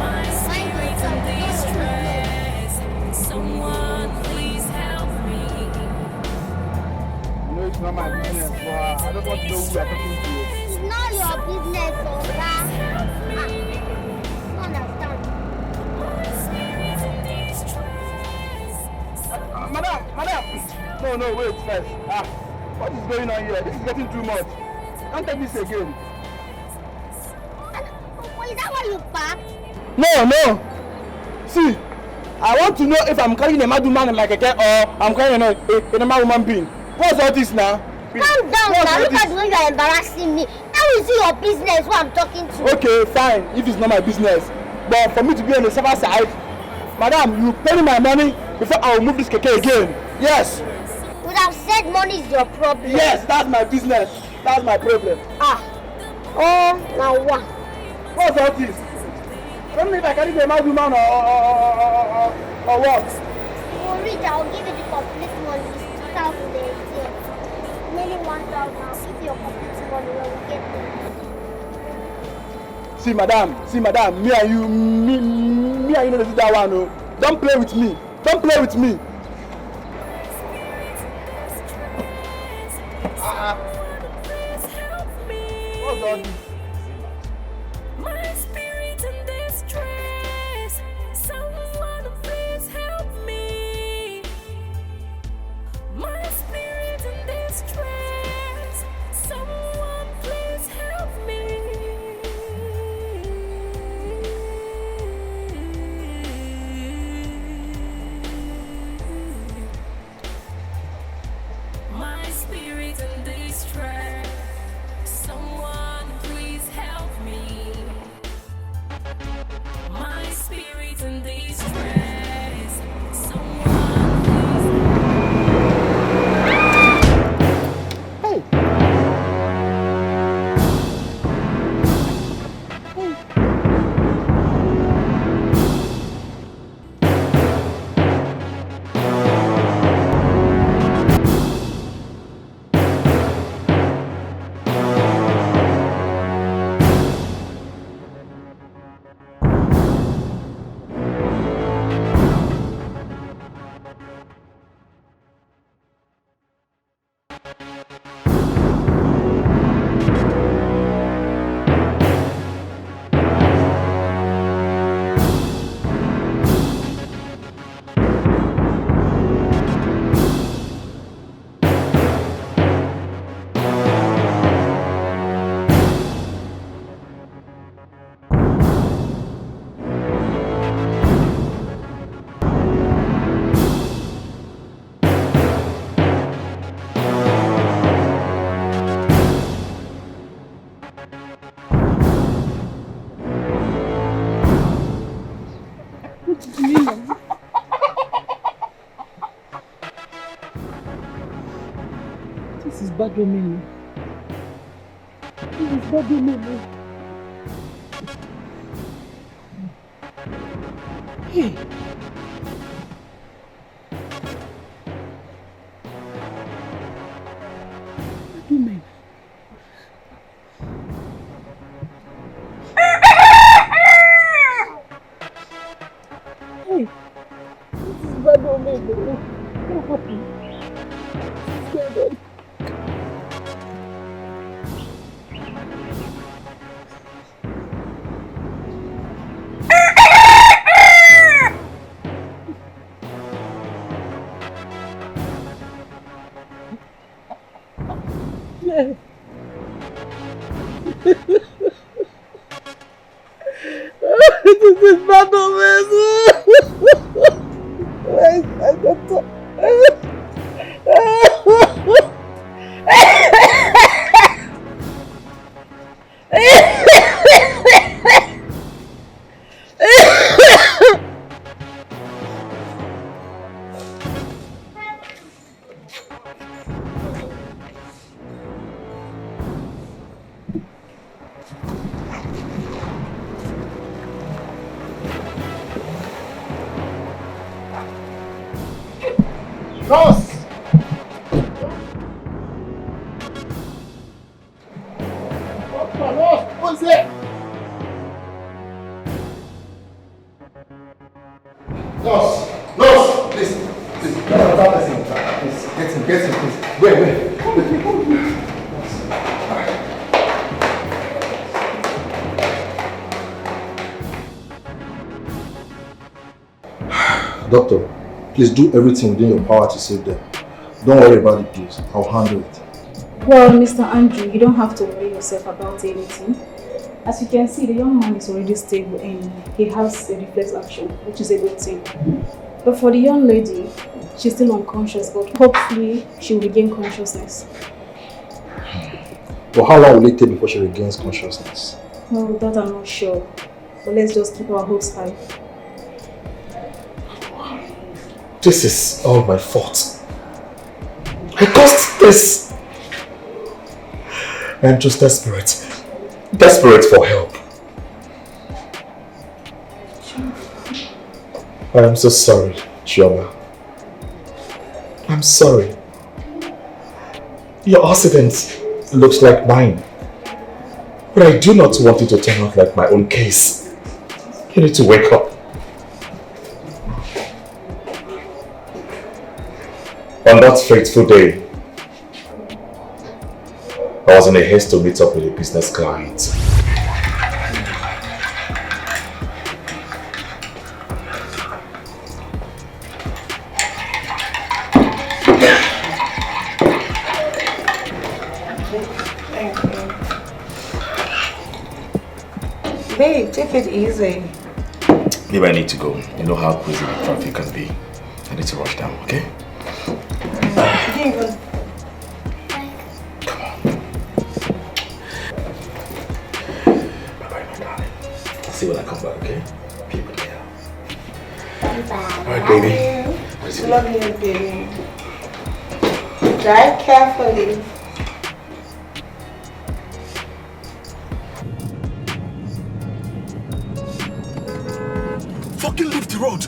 My spirit in distress. Someone please help me. You know it's not my business, but I don't want to know who you are talking to. It's not your business, Oga. I don't understand. My spirit in distress. Madam! No, wait first. What is going on here? This is getting too much. Don't take this again. Is that why you packed? No. See, I want to know if I'm carrying a mad woman in my keke or I'm carrying a normal woman being. What's all this now? Calm down now. Look at the way you are embarrassing me. How is it your business who I'm talking to? Okay, fine, if it's not my business. But for me to be on the server side, madam, you pay me my money before I will move this keke again. Yes. You would have said money is your problem. Yes, that's my business. That's my problem. Oh, now what? What's all this? I don't know if I carry a mad woman or what. You read, I will give you the complete money. It's 2018. Nearly 1,000. I'll give you your complete money when we get there. See, madam, me and you don't do that one. No. Don't play with me. Don't play with me. What's all this? My spirit in distress. Someone please help me. My spirit in distress. Someone please help me. My spirit in distress. Someone please help me. My spirit in distress. Someone Hey. bad woman. This is bad woman. Hey. Bad woman. Hey. This is bad woman. What happened? What's going on? This is bad woman. Where is my doctor? Nurse! Nurse, what's it? Nurse! Nurse! Please, get another person. Please, get him, please. Wait. Doctor, please do everything within your power to save them. Don't worry about it, please. I'll handle it. Well, Mr. Andrew, you don't have to worry yourself about anything. As you can see, the young man is already stable and he has a reflex action, which is a good thing. But for the young lady, she's still unconscious, but hopefully she will regain consciousness. But how long will it take before she regains consciousness? Well, that I'm not sure. But let's just keep our hopes high. This is all my fault. I caused this. I'm just desperate. Desperate for help. I am so sorry, Chioma. I'm sorry. Your accident looks like mine. But I do not want it to turn out like my own case. You need to wake up. On that fateful day, I was in a haste to meet up with a business client. Babe, take it easy. Maybe I need to go. You know how crazy the traffic can be. I need to rush down, okay? Even See when I come back, okay? Be a good girl. bye. Alright, baby. Love you, baby. Drive carefully. Fucking leave the road!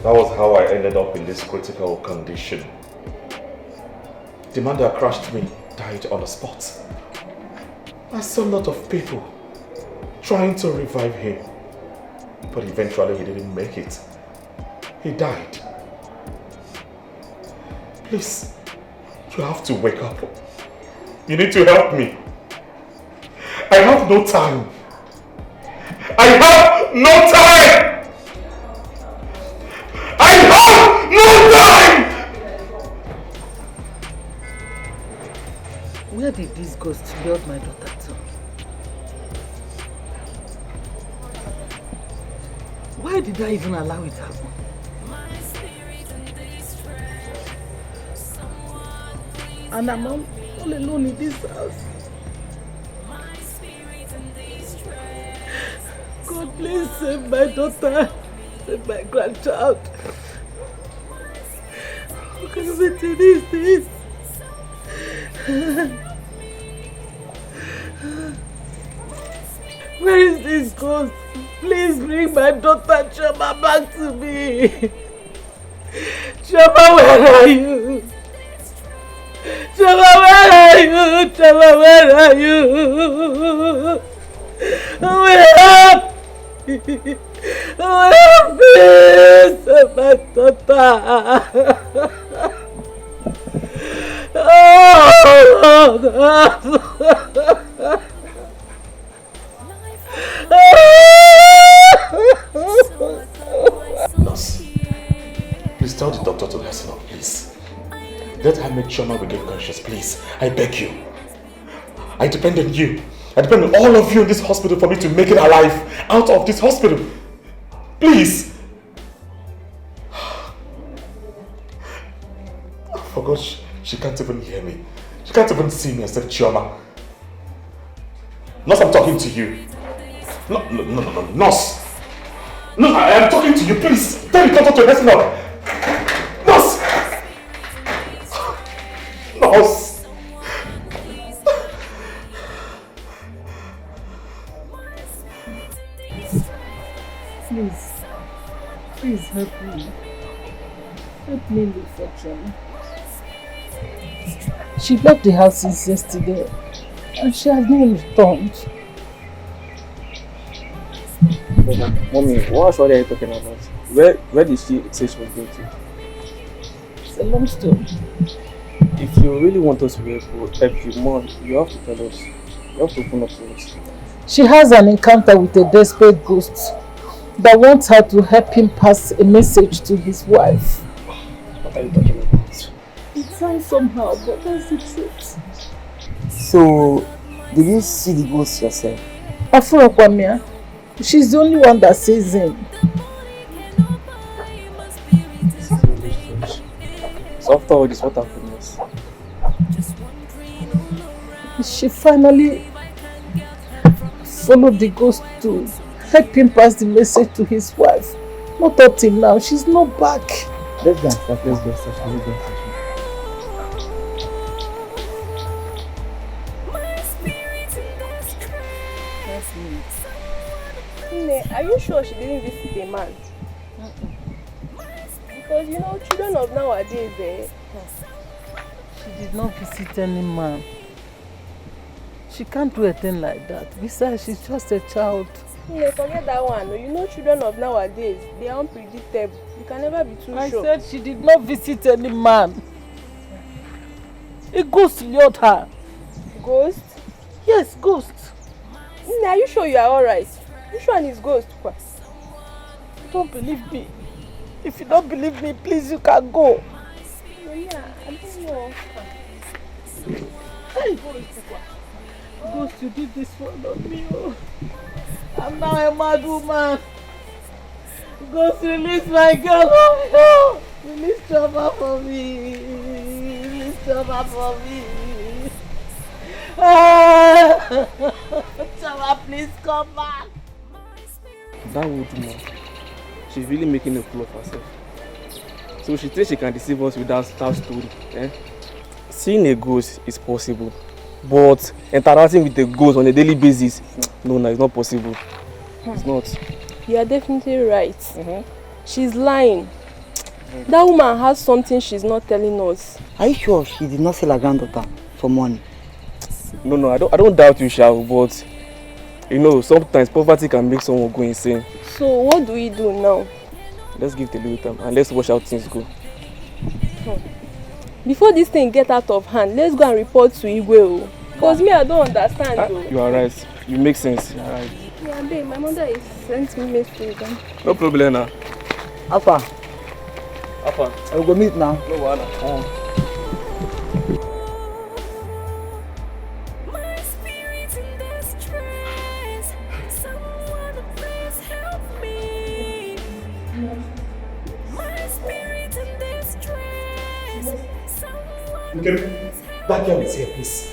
That was how I ended up in this critical condition. The man that crashed me died on the spot. I saw a lot of people trying to revive him, but eventually he didn't make it. He died. Please, you have to wake up. You need to help me. I have no time. I have no time! Where did this ghost build my daughter to? Why did I even allow it to happen? And I'm all alone in this house. God, please save my daughter. Save my grandchild. How can you be doing this? Where is this ghost? Please bring my daughter Choma back to me. Choma, where are you? Choma, where are you? Choma, where are you? Where are you? Please, my daughter. Oh, God. Nurse, please tell the doctor to listen up, please. Let her make sure we get conscious, please. I beg you. I depend on you. I depend on all of you in this hospital for me to make it alive out of this hospital. Please. For God, she can't even hear me. She can't even see me except Chioma. Nurse, I'm talking to you. No, Nurse. No, I am talking to you, please. Tell the doctor to listen up. Nurse. Nurse. Please help me. Help me look for Chioma. She left the house since yesterday and she has not returned. Mommy, what story are you talking about? Where did she say she was going to? It's a long story. If you really want us to help you, Mom, you have to tell us. You have to open up to us. She has an encounter with a desperate ghost that wants her to help him pass a message to his wife. What are you talking about? It sounds somehow, but that's the truth. So, did you see the ghost yourself? Afurokwamia, she's the only one that sees him. So after all this, what happened? She finally followed the ghost to help him pass the message to his wife. Not up till now, she's not back. Let's go and start. Let's go and start. Are you sure she didn't visit a man? Because you know, children of nowadays, She did not visit any man. She can't do a thing like that. Besides, she's just a child. Forget that one. You know, children of nowadays, they are unpredictable. You can never be too sure. I said she did not visit any man. A ghost lured her. Ghost? Yes, ghost. Are you sure you are alright? Which one is ghost? You don't believe me. If you don't believe me, please, you can go. Yeah, I don't know. Hey. Ghost, you did this one on me. Oh. I'm now a mad woman. Ghost, release my girl. Oh, no. Release Choma for me. Release Choma for me. Choma, please come back. That woman, she's really making a fool of herself. So she thinks she can deceive us with that story. Eh? Seeing a ghost is possible, but interacting with a ghost on a daily basis, no, it's not possible. It's not. You are definitely right. She's lying. That woman has something she's not telling us. Are you sure she did not sell her granddaughter for money? No, I don't doubt you, Shao, but you know, sometimes poverty can make someone go insane. So what do we do now? Let's give the little time and let's watch how things go. Before this thing get out of hand, let's go and report to Igwe. Because me, I don't understand though. You are right. You make sense. You are right. Yeah, babe, my mother is sent me message. No problem now. Alpha. I will go meet now. No wahala. Okay? That girl is here, please.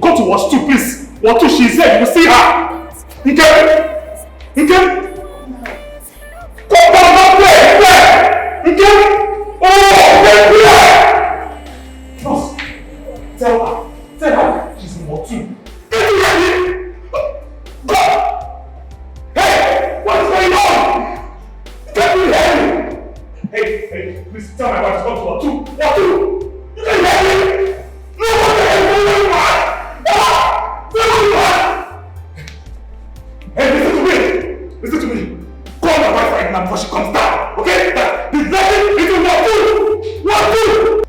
Go to watch 2, please. Watch 2, she's here. You will see her. Okay? Okay? Come on, play! Okay? Oh, play! Boss, tell her she's in watch 2. Go! Hey! What is going on? Can you hear me? Hey, please tell my wife to come to watch 2. Watch 2! You can hear me? No one can hear me! Hey, listen to me! Call my wife right now before she comes down, okay? He's ready into watch 2! Watch 2!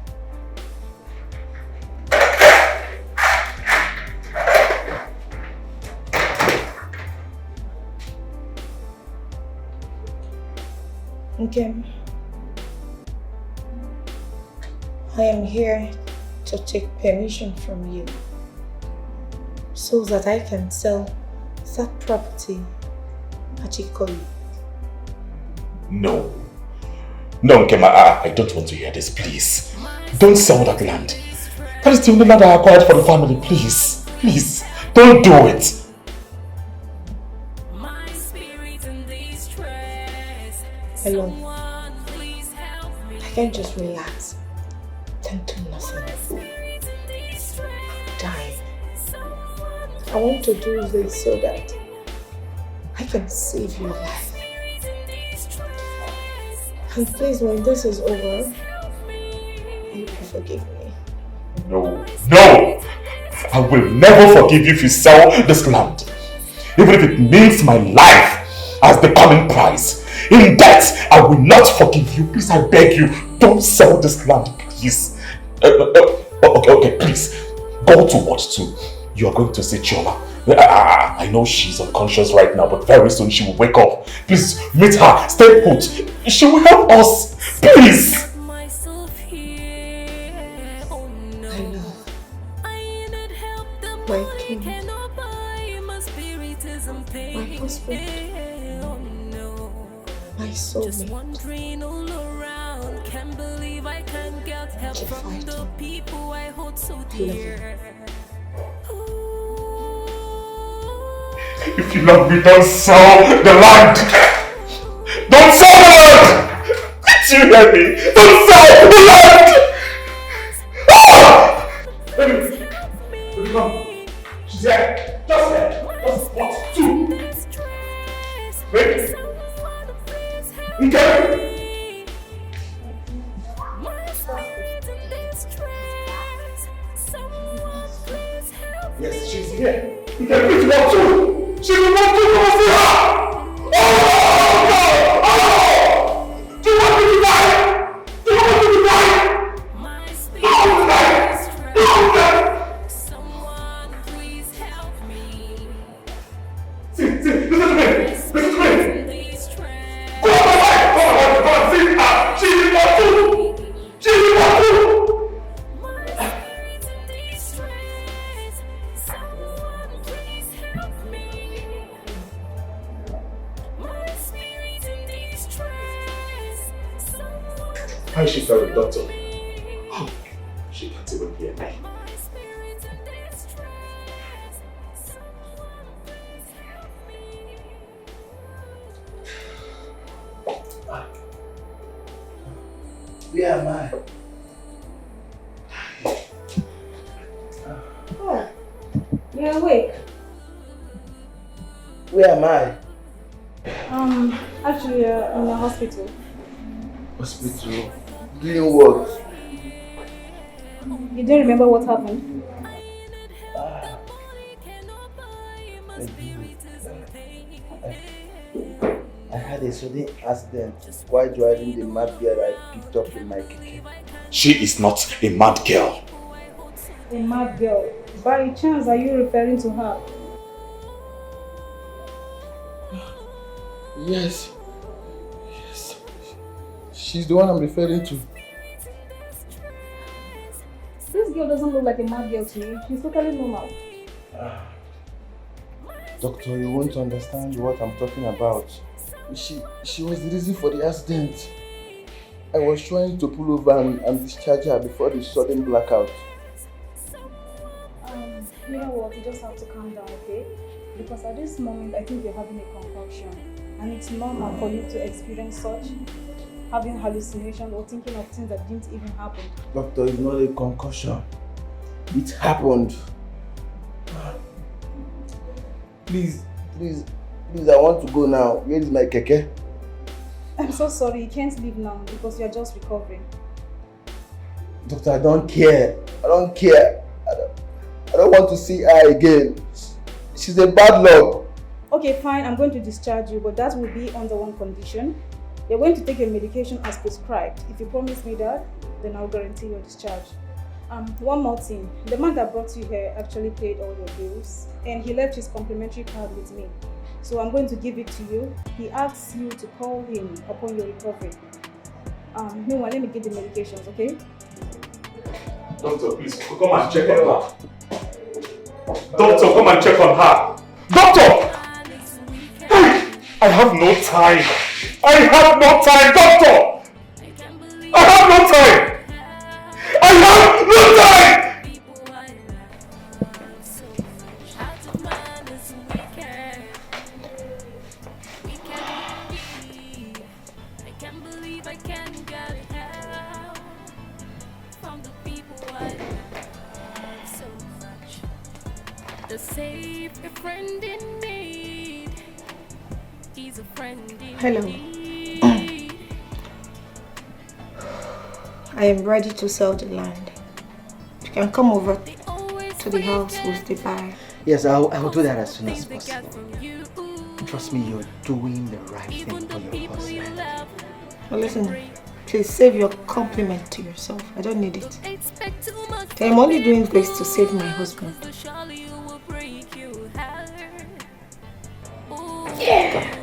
Okay. I am here to take permission from you so that I can sell that property particularly. No. No, Nkema, I don't want to hear this, please. Don't sell that land. That is the only land I acquired for the family, please. Please, don't do it. Hello. I can't just relax. Don't do nothing. Die. I want to do this so that I can save your life. And please, when this is over, you can forgive me. No. No! I will never forgive you if you sell this land. Even if it means my life as the common price. In that, I will not forgive you. Please, I beg you, don't sell this land, please. Okay, please. Go to watch 2. You are going to see Chiola. I know she's unconscious right now, but very soon she will wake up. Please, meet her. Stay put. She will help us. Please. I know. My king. My husband. My soulmate. Keep fighting. I love you. If you love me, don't sell the land! Don't sell the land! Did you hear me? Don't sell the land! Ah! Baby, come. She's here. Just here. Just watch 2. Baby. Okay. Yes, she's here. You can please watch 2. She will want to go see her! Oh, God! Oh! Do you want me to die? Do you want me to die? No, die! No, die! Someone please help me. See, listen to me! Listen to me! Go on my wife! Go on, see her! She will want to! She will want to! How is she felt, doctor? Oh, she can't even hear me. Where am I? Oh, you're awake. Where am I? Actually, you're in the hospital. Hospital? Doing what? You don't remember what happened? I had a sudden accident while driving the mad girl I picked up in my keke. She is not a mad girl. A mad girl? By chance, are you referring to her? Yes. She's the one I'm referring to. This girl doesn't look like a mad girl to me. She's totally normal. Doctor, you won't understand what I'm talking about. She was the reason for the accident. I was trying to pull over and discharge her before the sudden blackout. You know what? You just have to calm down, okay? Because at this moment, I think you're having a concoction. And it's normal for you to experience such, having hallucination or thinking of things that didn't even happen. Doctor, it's not a concussion. It happened. Please, I want to go now. Where is my keke? I'm so sorry, you can't leave now because you're just recovering. Doctor, I don't care. I don't care. I don't want to see her again. She's a bad luck. Okay, fine, I'm going to discharge you, but that will be under one condition. You're going to take your medication as prescribed. If you promise me that, then I'll guarantee your discharge. One more thing. The man that brought you here actually paid all your bills, and he left his complimentary card with me. So I'm going to give it to you. He asks you to call him upon your recovery. Meanwhile, let me get the medications, okay? Doctor, please, come and check on her. Doctor, come and check on her. Doctor! I have no time. I have no time, doctor! I have no time! I have no time! Hello. I am ready to sell the land. You can come over to the house with the buyer. Yes, I'll do that as soon as possible. Trust me, you're doing the right thing for your husband. Well, listen, please save your compliment to yourself. I don't need it. I'm only doing this to save my husband. Yeah.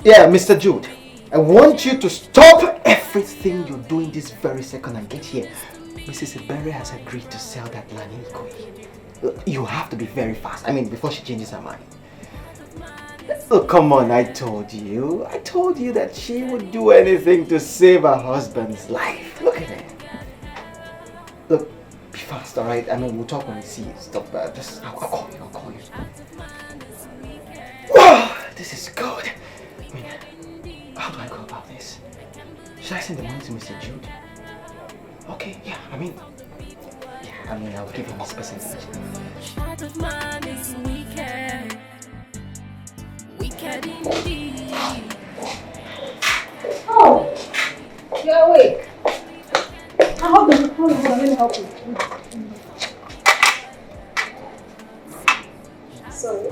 Yeah, Mr. Jude, I want you to stop everything you're doing this very second and get here. Mrs. Ebere has agreed to sell that land in Ikoyi. You have to be very fast. I mean, before she changes her mind. Look, come on, I told you. I told you that she would do anything to save her husband's life. Look at her. Look, be fast, alright? I mean, we'll talk when we see you. Stop that. Just, I'll call you. Wow, this is good. I mean, how do I go about this? Should I send the money to Mr. Jude? Okay, yeah, I'll give him his percentage. Oh, you're awake. Hold on, let me help you. Sorry.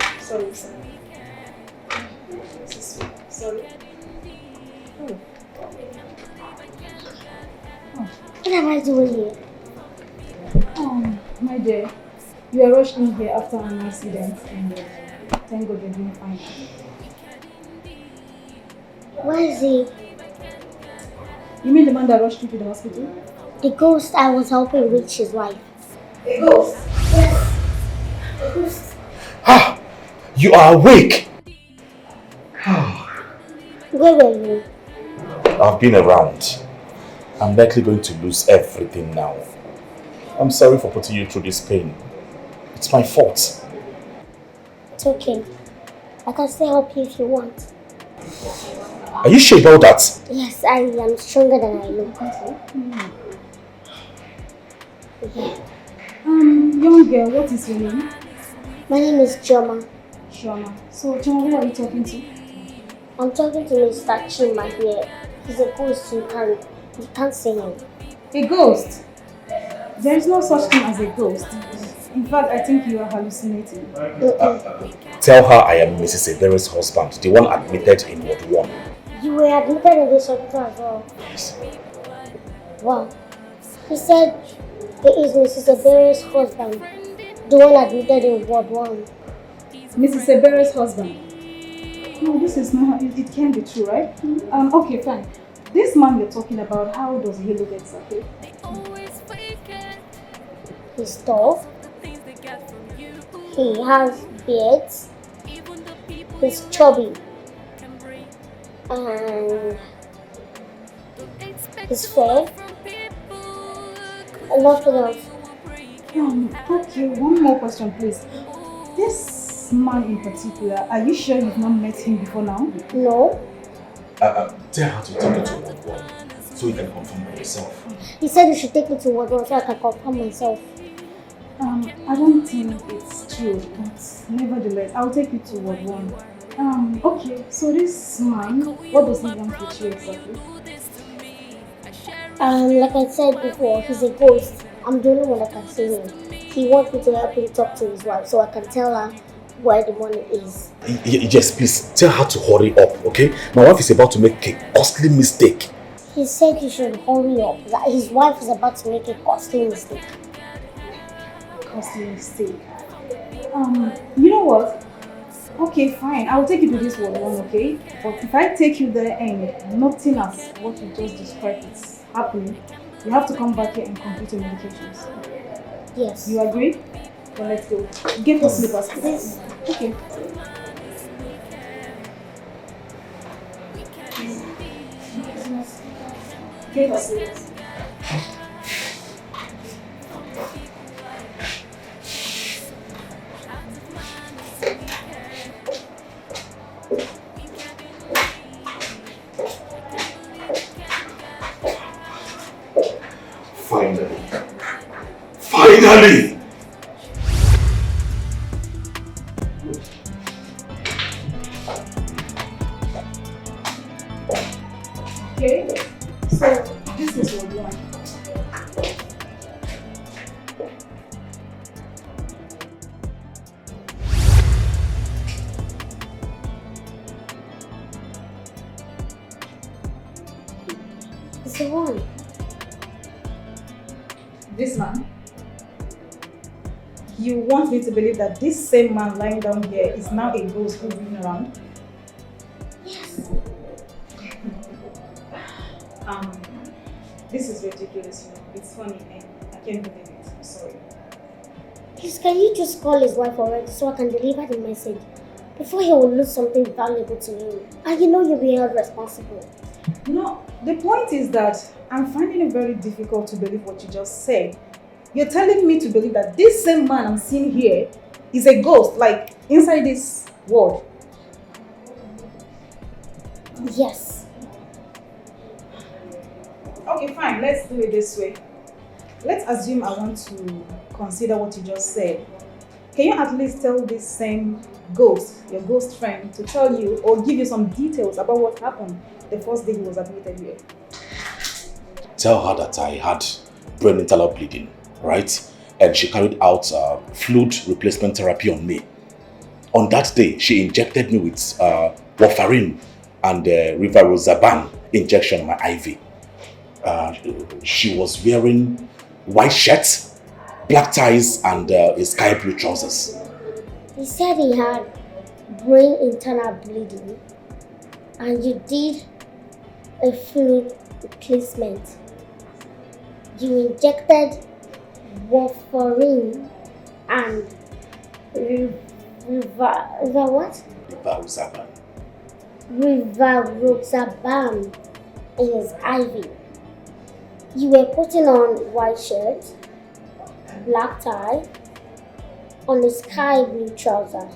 Sorry. Oh. What am I doing here? Oh, my dear, you are rushed in here after an accident and thank God you're doing fine. Where is he? You mean the man that rushed you to the hospital? The ghost I was helping reach his wife. A ghost? Yes. A ghost. Ah! You are awake! Where were you? I've been around. I'm likely going to lose everything now. I'm sorry for putting you through this pain. It's my fault. It's okay. I can still help you if you want. Are you sure about that? Yes, I am stronger than I look. Yeah. Young girl, what is your name? My name is Joma. Shoma. So, Joma, who are you talking to? I'm talking to Mr. Chima here. He's a ghost, you can't see him. A ghost? There is no such thing as a ghost. In fact, I think you are hallucinating. Tell her I am Mrs. Ebere's husband, the one admitted in Ward 1. You were admitted in this hospital as well? Yes. Wow. He said he is Mrs. Ebere's husband, the one admitted in Ward 1. Mrs. Ebere's husband? No, this is not, it can't be true, right? Okay, fine. this man you're talking about, how does he look exactly? He's tall. He has beards. He's chubby. And he's fair. And nothing else. Okay, one more question, please. This man in particular, are you sure you've not met him before now? No. Tell her to take it to one so you can confirm by yourself. He said you should take me to one so I can confirm myself. I don't think it's true, but nevertheless, I'll take you to Ward 1. Okay, so this man, what does he want with you exactly? Like I said before, he's a ghost. I'm the only one that can see him. He wants me to help him talk to his wife so I can tell her where the money is. Yes, please, tell her to hurry up, okay? My wife is about to make a costly mistake. He said you should hurry up, that his wife is about to make a costly mistake. Costly mistake? You know what? Okay, fine. I'll take you to this Ward 1, okay? But if I take you there and nothing as what you just described is happening, you have to come back here and complete your medications. Yes. You agree? Then let's go. Get your slippers, please. Okay. Get your slippers. Finally! Finally! Okay, so this is Ward 1. It's the one. This man? You want me to believe that this same man lying down here is now a ghost hovering around? Yes. This is ridiculous, you know. It's funny and I can't believe it. I'm sorry. Please, can you just call his wife already so I can deliver the message before he will lose something valuable to you? And you know you'll be held responsible. You know, the point is that I'm finding it very difficult to believe what you just said. You're telling me to believe that this same man I'm seeing here is a ghost, like inside this world. Yes. Okay, fine. Let's do it this way. Let's assume I want to consider what you just said. Can you at least tell this same ghost, your ghost friend, to tell you or give you some details about what happened the first day he was admitted here? Tell her that I had brain internal bleeding, right? And she carried out fluid replacement therapy on me. On that day, she injected me with warfarin and rivaroxaban injection on my IV. She was wearing white shirt, black ties, and sky blue trousers. He said he had brain internal bleeding and you did a fluid replacement. You injected warfarin and rivaroxaban in his IV. You were putting on white shirt, black tie, on a sky blue trouser.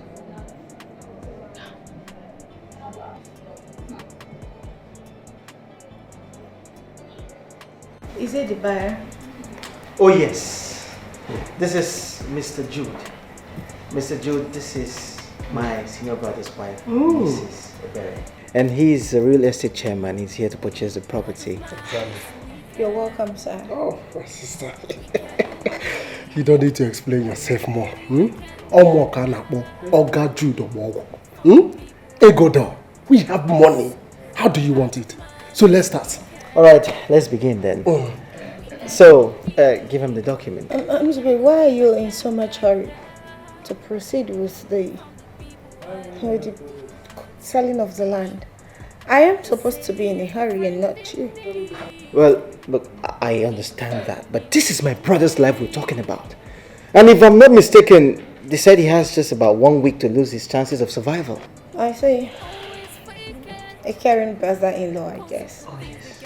Is it the buyer? Oh yes, this is Mr. Jude. Mr. Jude, this is my senior brother's wife, Mrs. Ebere. And he's a real estate chairman. He's here to purchase the property. You're welcome, sir. Oh, my sister. You don't need to explain yourself more. Oga Jude Egodo, we have money. How do you want it? So let's start. All right, let's begin then. So, give him the document. Why are you in so much hurry to proceed with the selling of the land? I am supposed to be in a hurry and not you. Well, look, I understand that, but this is my brother's life we're talking about. And if I'm not mistaken, they said he has just about 1 week to lose his chances of survival. I see. A caring brother-in-law, I guess. Oh, yes.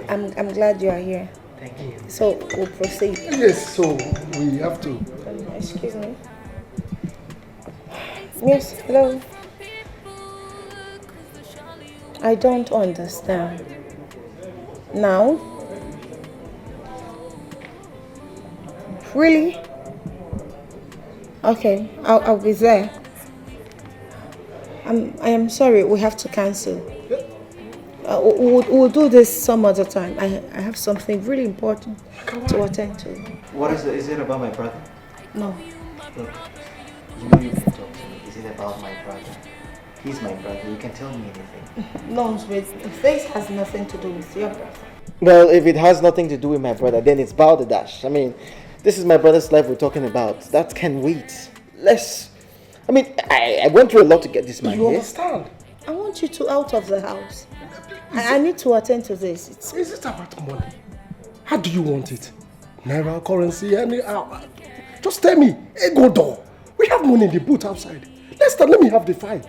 I'm glad you are here. Thank you. So we'll proceed. Yes, so we have to. Excuse me. Yes, hello. I don't understand. Now? Really? Okay, I'll be there. I am sorry, we have to cancel. We'll do this some other time. I have something really important to attend to. What is it? Is it about my brother? No. Look, you know you can talk to me. Is it about my brother? He's my brother. You can tell me anything. No, this has nothing to do with your brother. Well, if it has nothing to do with my brother, then it's balderdash. I mean, this is my brother's life we're talking about. That can wait. I went through a lot to get this man You here. understand? I want you to out of the house. I need to attend to this. Is it about money? How do you want it? Naira currency, just tell me. Hey, go door. We have money in the boot outside. Let me have the file.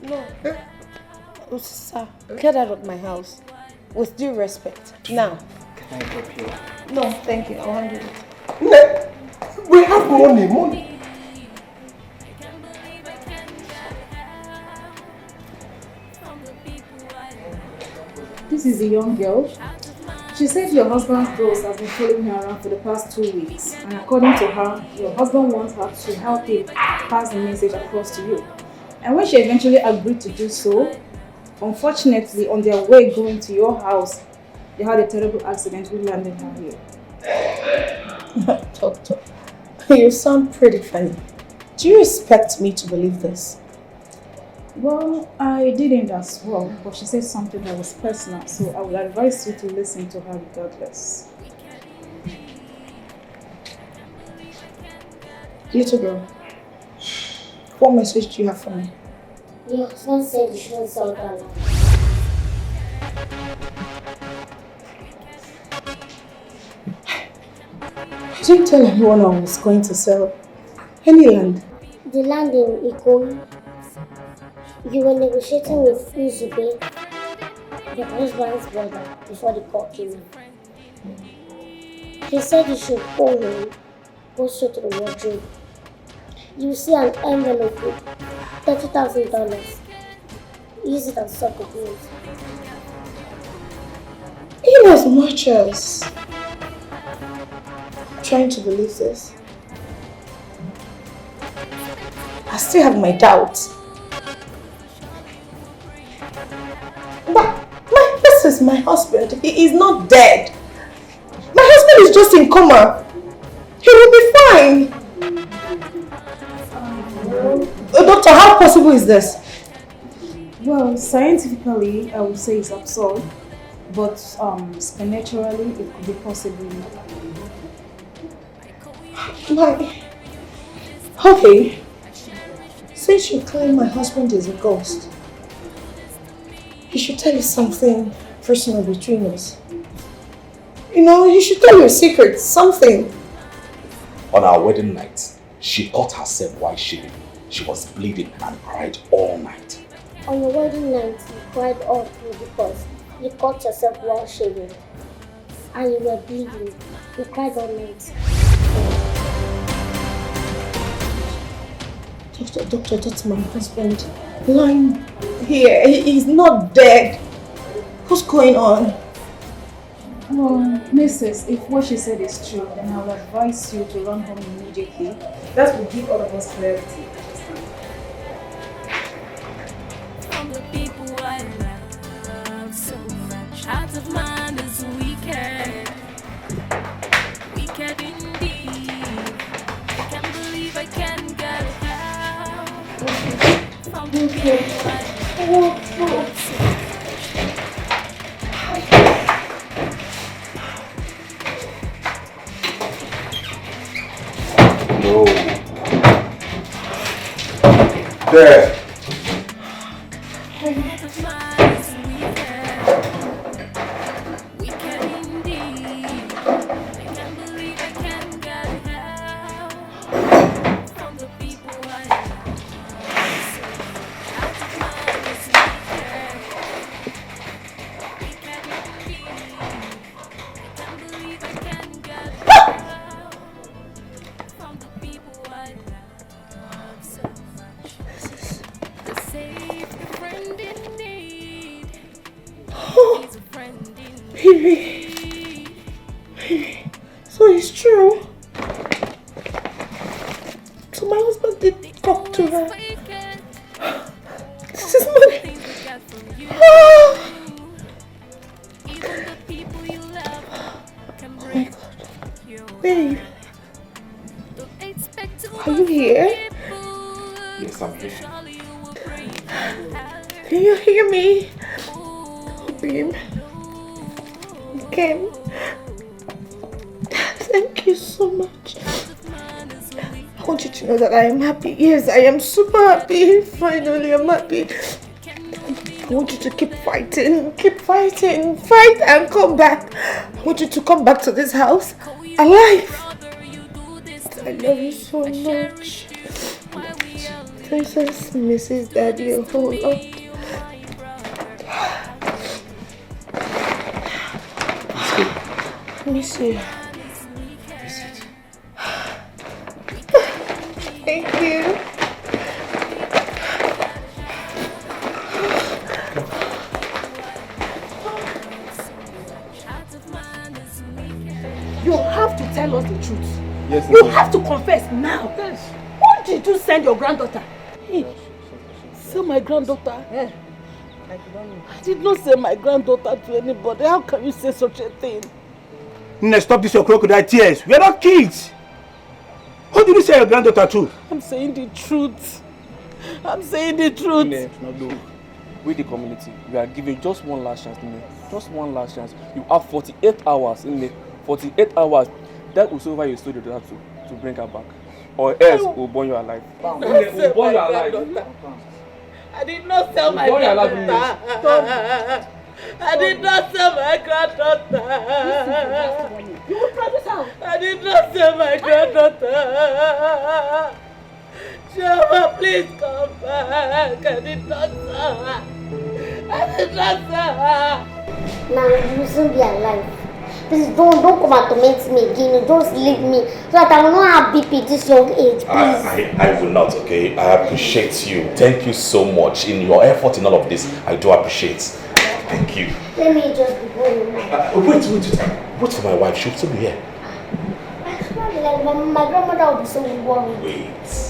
No. Oh, sir, get out of my house. With due respect. Now. Can I drop you? No, thank you. I'll handle it. We have money. This is a young girl. She said your husband's ghost has been following her around for the past 2 weeks. And according to her, your husband wants her to help him pass the message across to you. And when she eventually agreed to do so, unfortunately, on their way going to your house, they had a terrible accident which landed her here. Doctor, you sound pretty funny. Do you expect me to believe this? Well, I didn't as well, but she said something that was personal, so I would advise you to listen to her regardless. Little girl, what message do you have for me? Your husband said you shouldn't sell that land. I didn't tell anyone I was going to sell any land. The land in Ikoyi. You were negotiating with Ebube, your husband's brother, before the call came in. He said you should call him, go straight to the wardrobe. You see an envelope with $30,000. Use it as stock of goods. In as much as trying to believe this, I still have my doubts. But this is my husband. He is not dead. My husband is just in coma. He will be fine. Doctor, how possible is this? Well, scientifically, I would say it's absurd, but supernaturally, it could be possible. Okay. Since you claim my husband is a ghost, he should tell you something personal between us. You know, he should tell you a secret, something. On our wedding night, she cut herself while shaving. She was bleeding and cried all night. On your wedding night, you cried all through because you cut yourself while shaving. And you were bleeding. You cried all night. Doctor, that's my husband. Lying here. He's not dead. What's going on? Well, Mrs., if what she said is true, then I would advise you to run home immediately. That will give all of us clarity. From the people I love so much, out of mind is wicked. Wicked indeed. I can't believe I can't get out. From the people I love so much. No. There. Out of mind. Baby. So it's true. So my husband did talk to her. This is money. Oh my God. Babe. Are you here? Yes, I'm here. Can you hear me? Oh, babe. Okay. Thank you so much. I want you to know that I am happy. Yes, I am super happy. Finally, I'm happy. I want you to keep fighting. Keep fighting. Fight and come back. I want you to come back to this house alive. I love you so much. Princess misses Daddy a whole lot. Miss you. Thank you. You have to tell us the truth. Yes, you have to confess now. Yes. Who did you send your granddaughter? Hey, send my granddaughter? Yeah. I did not send my granddaughter to anybody. How can you say such a thing? Nne, stop this your crocodile tears. We are not kids. Who did you say your granddaughter to? I'm saying the truth. I'm saying the truth. Nne, no. With the community, we are giving just one last chance, Nne. Just one last chance. You have 48 hours, Nne. 48 hours. That will solve your story to bring her back. Or else we'll burn you alive. We'll burn you alive. I did not sell my granddaughter. I did not sell my granddaughter. You will produce her. I did not sell my granddaughter. Shama, please come back. I did not sell her. I did not sell her. Now you will soon be alive. Please don't come and torment me again. Just leave me so that I will not have BP this young age. Please. I will not, okay? I appreciate you. Thank you so much in your effort in all of this. I do appreciate. Thank you. Let me just be going. Wait for my wife. She'll still be here. My grandmother will be so worried. Wait.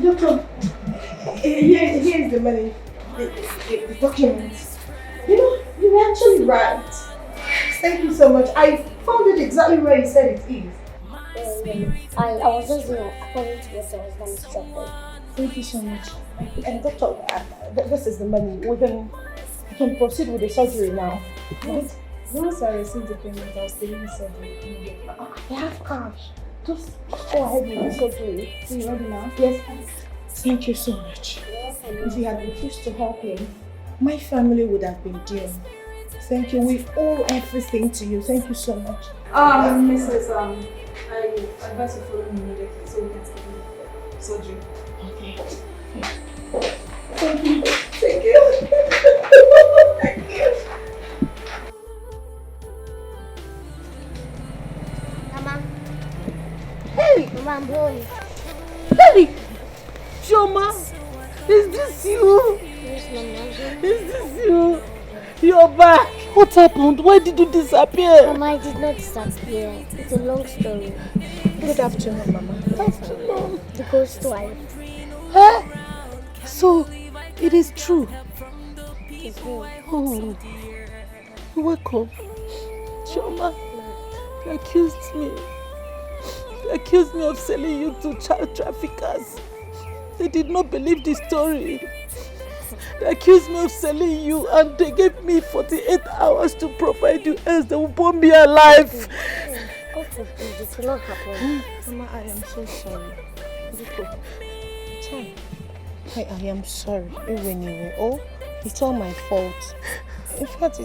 Doctor, here's the money, the documents. You know, you were actually right. Thank you so much. I found it exactly where you said it is. I was just according to what I was going to instructed. Thank you so much. And doctor, this is the money. We can proceed with the surgery now. Yes. Once I receive the payment, I'll stay in surgery immediately. I have cash. Just go ahead with the surgery. So you ready now? Yes. Thank you so much. If you had refused to help him, my family would have been doomed. Thank you. We owe everything to you. Thank you so much. Mrs. I advise you follow me immediately so we can schedule surgery. Okay. Thank you. Thank you. Thank you. Mama. Hey! Mama, I'm blowing. Hey! Shoma! Is this you? Yes, Mama. Is this you? You're back. What happened? Why did you disappear? Mama, I did not disappear. It's a long story. Good afternoon, Mama. Good afternoon. The ghost wife. Huh? So, it is true. It's me. Oh, welcome. Shoma, they accused me. They accused me of selling you to child traffickers. They did not believe the story. They accused me of selling you and they gave me 48 hours to provide you, else they will burn me alive. God forbid, it will not happen. Mama, I am so sorry. I am sorry. Oh, it's all my fault. In fact,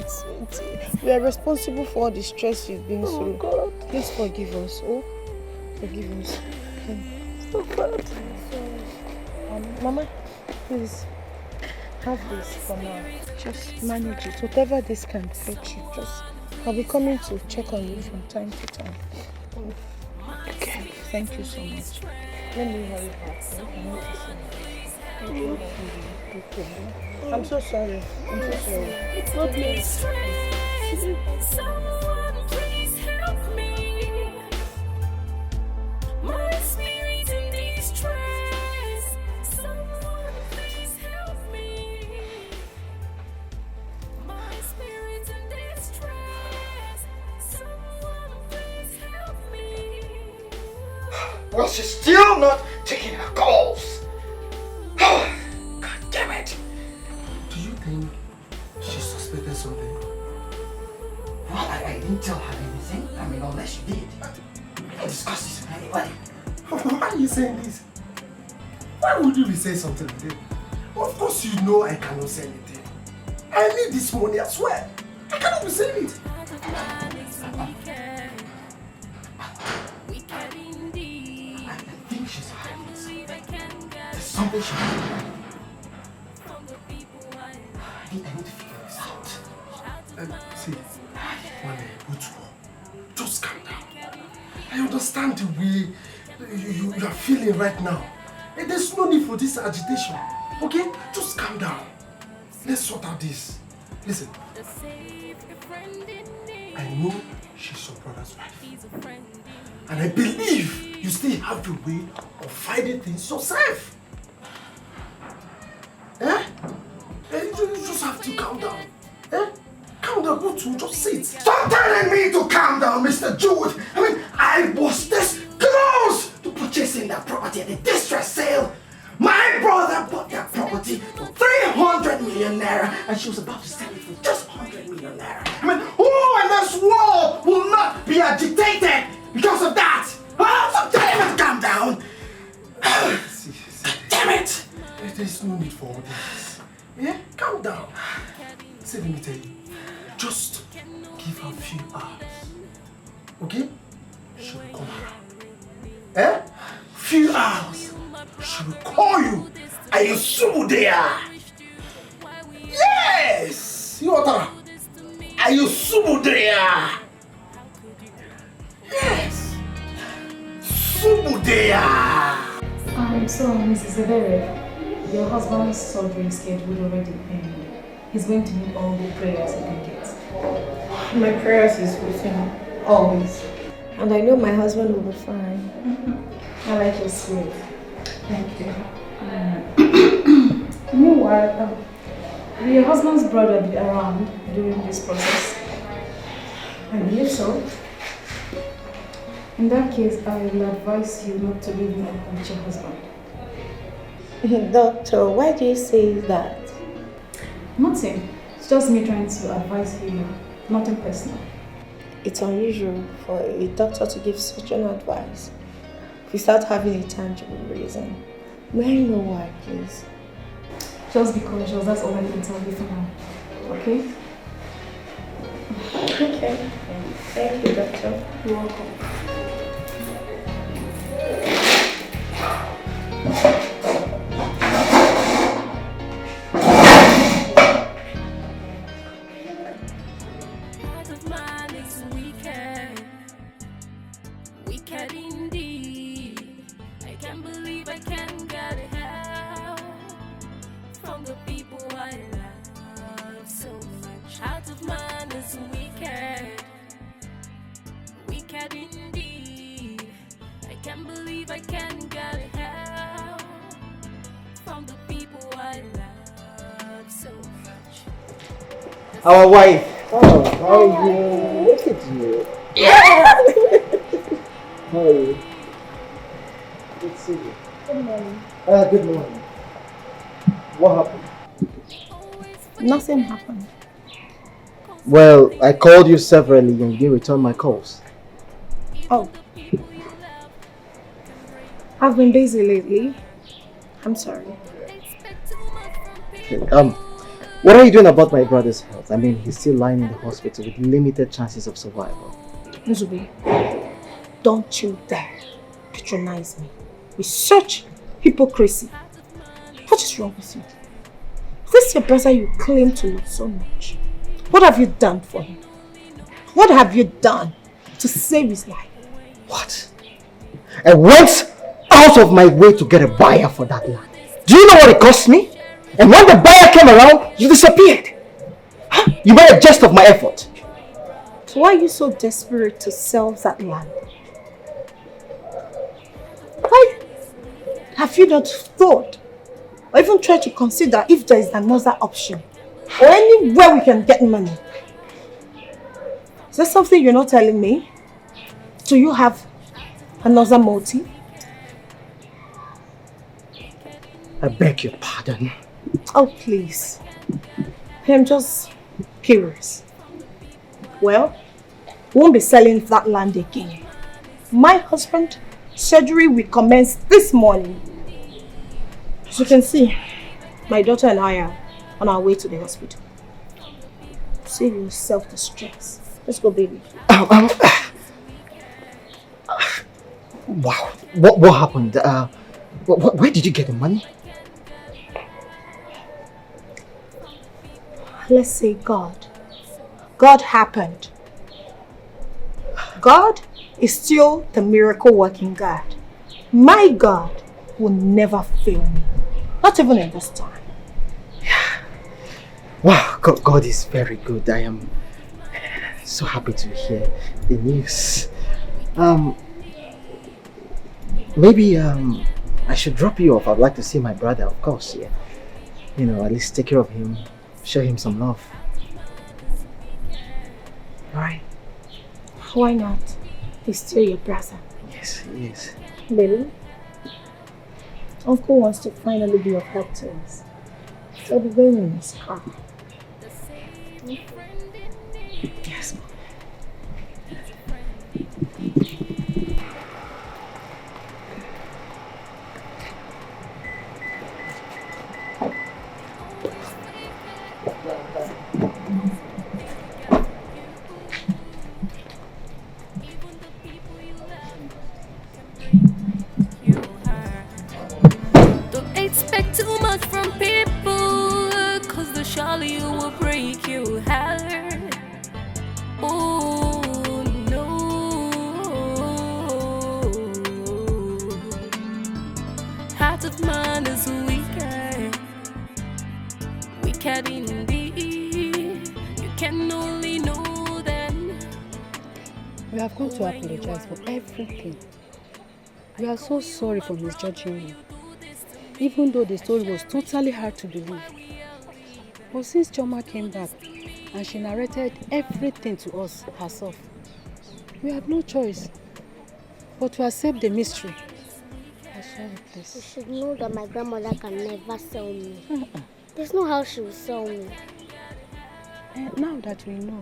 we are responsible for all the stress you've been through. God. Please forgive us. Oh, forgive us. So bad. Mama, please have this for now. Just manage it. Whatever this can fetch you, just I'll be coming to check on you from time to time. Okay. Thank you so much. Let me hurry back. I need to see you. I'm so sorry. I'm so sorry. It's not please. Someone please help me. My spirit in distress. Someone please help me. My spirit in distress. Someone please help me. Well, she's still not taking her calls. God damn it. Do you think she suspected something? Well, I didn't tell her anything. I mean, unless you did. I didn't discuss this with anybody. Why are you saying this? Why would you be saying something like that? Of course you know I cannot say anything. I need this money, I swear. I cannot be saying it. I think she's hiding something. There's something she's hiding. I need to figure this out. See, just calm down. I understand the way you are feeling right now. And there's no need for this agitation. Okay? Just calm down. Let's sort out this. Listen. I know she's your brother's wife. And I believe you still have the way of finding things yourself. Eh? You just have to calm down. Eh? Calm down, go to, just sit. Stop telling me to calm down, Mr. Jude. I mean, I was this close to purchasing that property at the distress sale. My brother bought that property for 300 million naira and she was about to sell it for just 100 million naira. I mean, who in this world will not be agitated because of that? Stop telling me to calm down. See. Damn it. There's no need for all this. Yeah? Calm down. See, let me tell you. Just give her a few hours. Okay? She will come around. Eh? Few hours. She will call you. Are you so there? Yes! You are. Are you so there? Yes! So there. So, Mrs. Ebere, your husband's surgery schedule already ended. He's going to need all the prayers he can get. My prayers is with him, always. And I know my husband will be fine. I like your spirit. Thank you. Meanwhile, will your husband's brother be around during this process? I believe so. In that case, I will advise you not to leave him with your husband. Doctor, why do you say that? Nothing. It's just me trying to advise you. Nothing personal. It's unusual for a doctor to give such an advice without having a tangible reason. May I know why, please? Just be cautious, that's all I can tell you for now. Okay? Okay. Thank you, doctor. You're welcome. Our wife. Oh, how are you? Look at you. How are you? Good to see you. Good morning. Good morning. What happened? Nothing happened. Well, I called you severally and you didn't return my calls. Oh. I've been busy lately. I'm sorry. Okay, what are you doing about my brother's health? I mean, he's still lying in the hospital with limited chances of survival. Nzubi, don't you dare patronize me with such hypocrisy. What is wrong with you? This is your brother you claim to love so much. What have you done for him? What have you done to save his life? What? I went out of my way to get a buyer for that land. Do you know what it cost me? And when the buyer came around, you disappeared. Huh? You made a jest of my effort. So why are you so desperate to sell that land? Why have you not thought or even tried to consider if there is another option or anywhere we can get money? Is there something you're not telling me? Do you have another motive? I beg your pardon. Oh, please. I'm just curious. Well, we won't be selling that land again. My husband, surgery will commence this morning. As you can see, my daughter and I are on our way to the hospital. Save yourself the stress. Let's go, baby. Wow. What happened? Where did you get the money? Let's say God. God happened. God is still the miracle working God. My God will never fail me. Not even in this time. Wow, God is very good. I am so happy to hear the news. Maybe I should drop you off. I'd like to see my brother, of course, yeah. You know, at least take care of him, show him some love. Alright? Why not? He's still your brother. Yes, he is. Baby, Uncle wants to finally be of help to us. So I'll be going in his car. Yes, Mom. Don't expect too much from people, cause the surely will break your heart. Oh no. Heart of man is weaker, wicked indeed. You can only know them. We have come to apologize for everything. We are so sorry for misjudging you, even though the story was totally hard to believe. But since Choma came back and she narrated everything to us herself, we had no choice but to accept the mystery. I'm sorry, please. You should know that my grandmother can never sell me. There's no how she will sell me. And now that we know,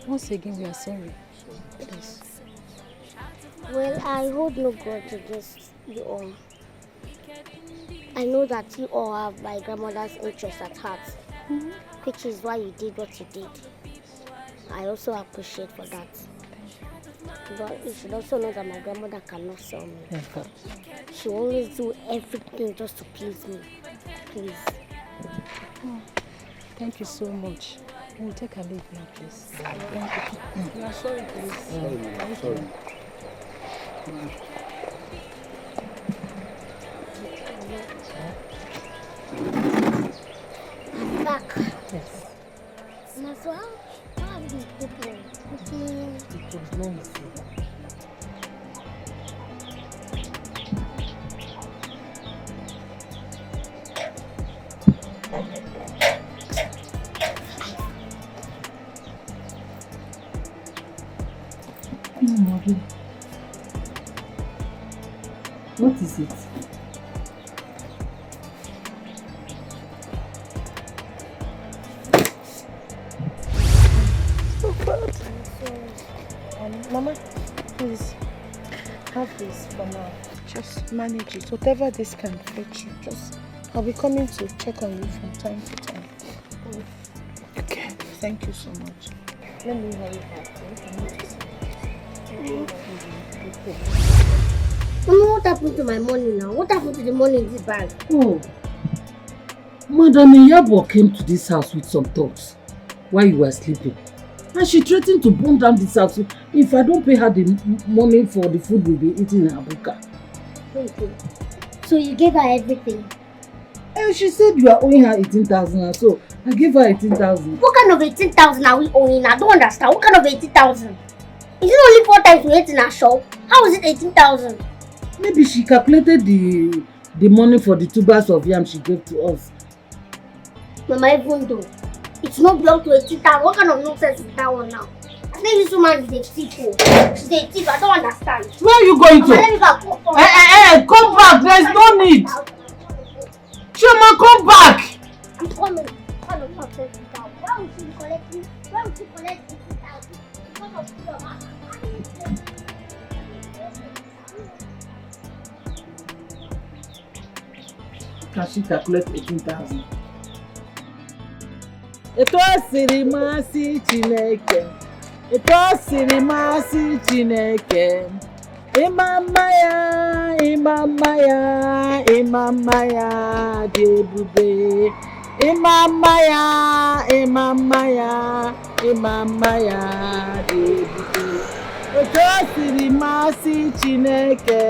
once again we are sorry. Please. Well, I hold no grudge against you all. I know that you all have my grandmother's interest at heart, which is why you did what you did. I also appreciate for that. But you should also know that my grandmother cannot sell me. She will always do everything just to please me. Please. Oh, thank you so much. We'll take a leave now, please. Thank you. We are sorry, please. Sorry. I'm back. Yes. And as well, how have you been cooking? It was not easy. What is it? So bad. Mama, please have this for now. Just manage it. Whatever this can fetch you, I'll be coming to check on you from time to time. Okay. Thank you so much. Let me hurry back. Mama, what happened to my money now? What happened to the money in this bag? Oh, Madam Iyabo came to this house with some thoughts while you were sleeping. And she threatened to burn down this house if I don't pay her the money for the food we'll be eating in Abuja. Okay. So you gave her everything? And she said you are owing her 18,000, so I gave her 18,000. What kind of 18,000 are we owing? I don't understand. What kind of 18,000? Is it only 4 times we ate in our shop? How is it 18,000? Maybe she calculated the money for the 2 bags of yam she gave to us. Mama, even though it's not belong to 18,000, what kind of nonsense is that one now? I think this woman is a thief. She's a thief. I don't understand. Where are you going to? Mama, let me go. Come back. There's no need. Chioma, come back. I'm coming. Why would she collect 18,000? Because of Chioma. Can she calculate 18,000? Eto siri masi Chineke. Eto siri masi Chineke. Imama ya dị ebube. Imama ya dị ebube. Eto siri masi Chineke.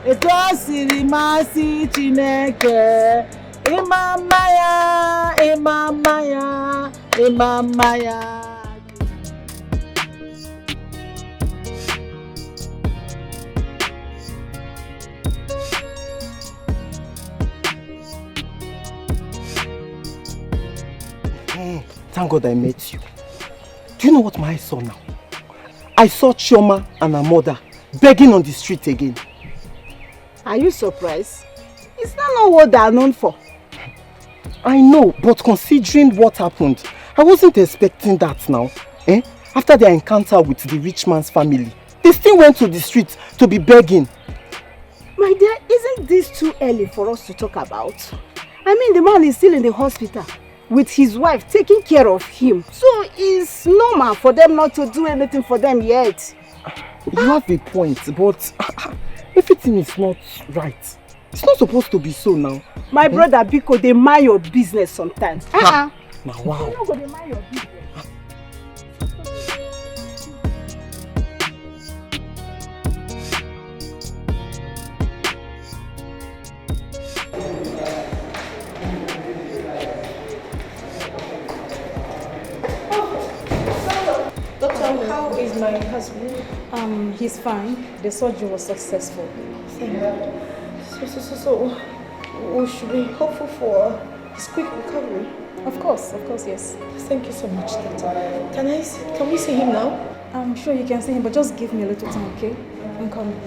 Eto siri masi Chineke. Imama ya. Thank God I met you. Do you know what my eyes saw now? I saw Chioma and her mother begging on the street again. Are you surprised? Is that not what they are known for? I know, but considering what happened, I wasn't expecting that now. After their encounter with the rich man's family, they still went to the street to be begging. My dear, isn't this too early for us to talk about? I mean, the man is still in the hospital with his wife taking care of him. So it's normal for them not to do anything for them yet. You have a point, but everything is not right. It's not supposed to be so now. My brother Biko, they mind your business sometimes. Now, wow. You're not going to mind your business. Doctor, how is my husband? He's fine. The surgery was successful. Thank God. So, we should be hopeful for his quick recovery. Of course, yes. Thank you so much, Doctor. Can we see him now? I'm sure you can see him, but just give me a little time, okay? I'm coming.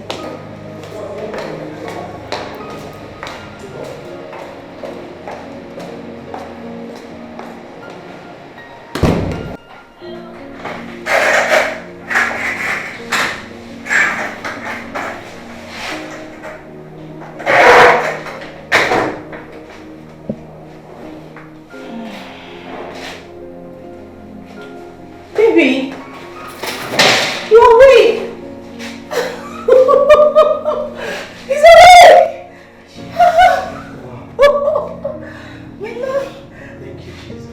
Baby, you're awake. He's awake. My love. Thank you, Jesus.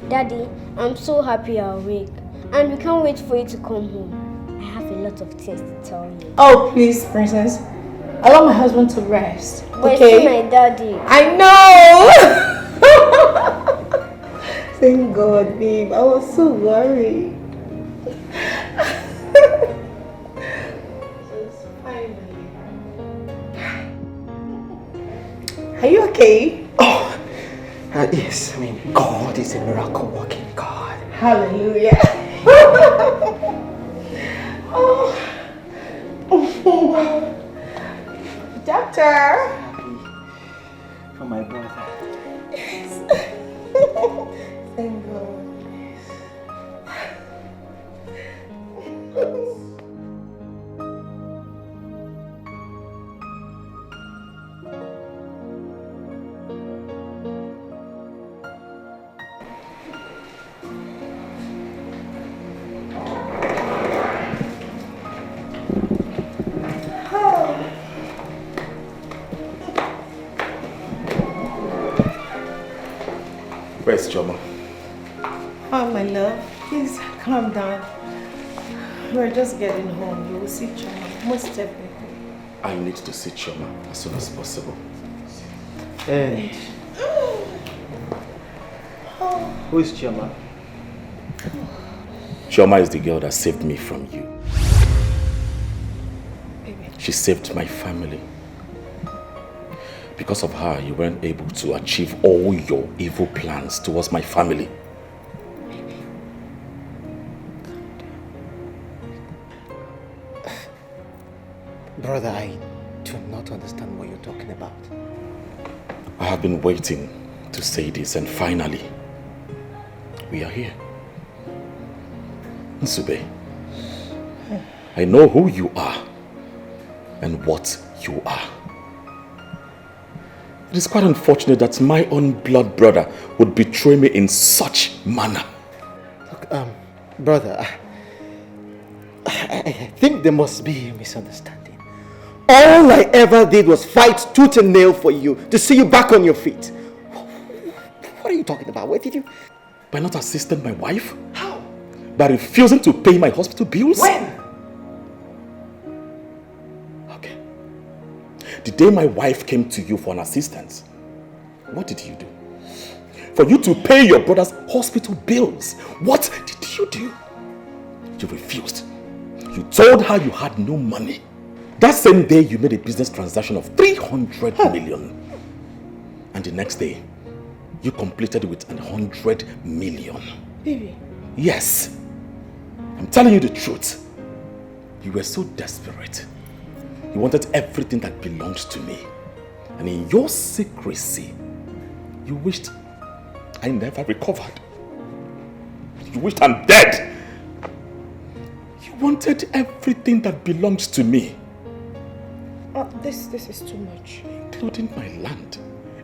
Daddy, I'm so happy you're awake. And we can't wait for you to come home. I have a lot of things to tell you. Oh, please, princess. Allow my husband to rest. But Okay? it's my daddy. I know. Thank God, babe. I was so worried. Are you okay? Oh, yes. I mean, God is a miracle working God. Hallelujah. Oh. Doctor. For my brother. Yes. Thank God. Where's Chioma? Oh, my love. He's calm down. We're just getting home. You will see Choma. Most definitely. I need to see Choma as soon as possible. And who is Choma? Choma is the girl that saved me from you. She saved my family. Because of her, you weren't able to achieve all your evil plans towards my family. Brother, I do not understand what you're talking about. I have been waiting to say this, and finally, we are here. Nsube, I know who you are and what you are. It is quite unfortunate that my own blood brother would betray me in such manner. Look, brother, I think there must be a misunderstanding. All I ever did was fight tooth and nail for you, to see you back on your feet. What are you talking about? Where did you... By not assisting my wife? How? By refusing to pay my hospital bills? When? Okay. The day my wife came to you for an assistance, what did you do? For you to pay your brother's hospital bills, what did you do? You refused. You told her you had no money. That same day, you made a business transaction of 300 million. And the next day, you completed it with 100 million. Baby. Yes. I'm telling you the truth. You were so desperate. You wanted everything that belongs to me. And in your secrecy, you wished I never recovered. You wished I'm dead. You wanted everything that belongs to me. This is too much. Including my land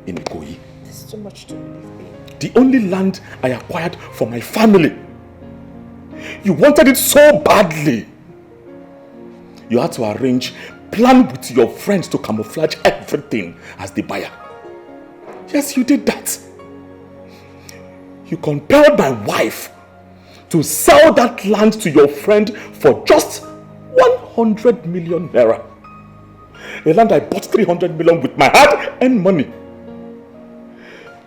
in Ikoyi. This is too much to believe, baby. The only land I acquired for my family. You wanted it so badly. You had to plan with your friends to camouflage everything as the buyer. Yes, you did that. You compelled my wife to sell that land to your friend for just 100 million naira. A land I bought 300 million with my hard-earned money.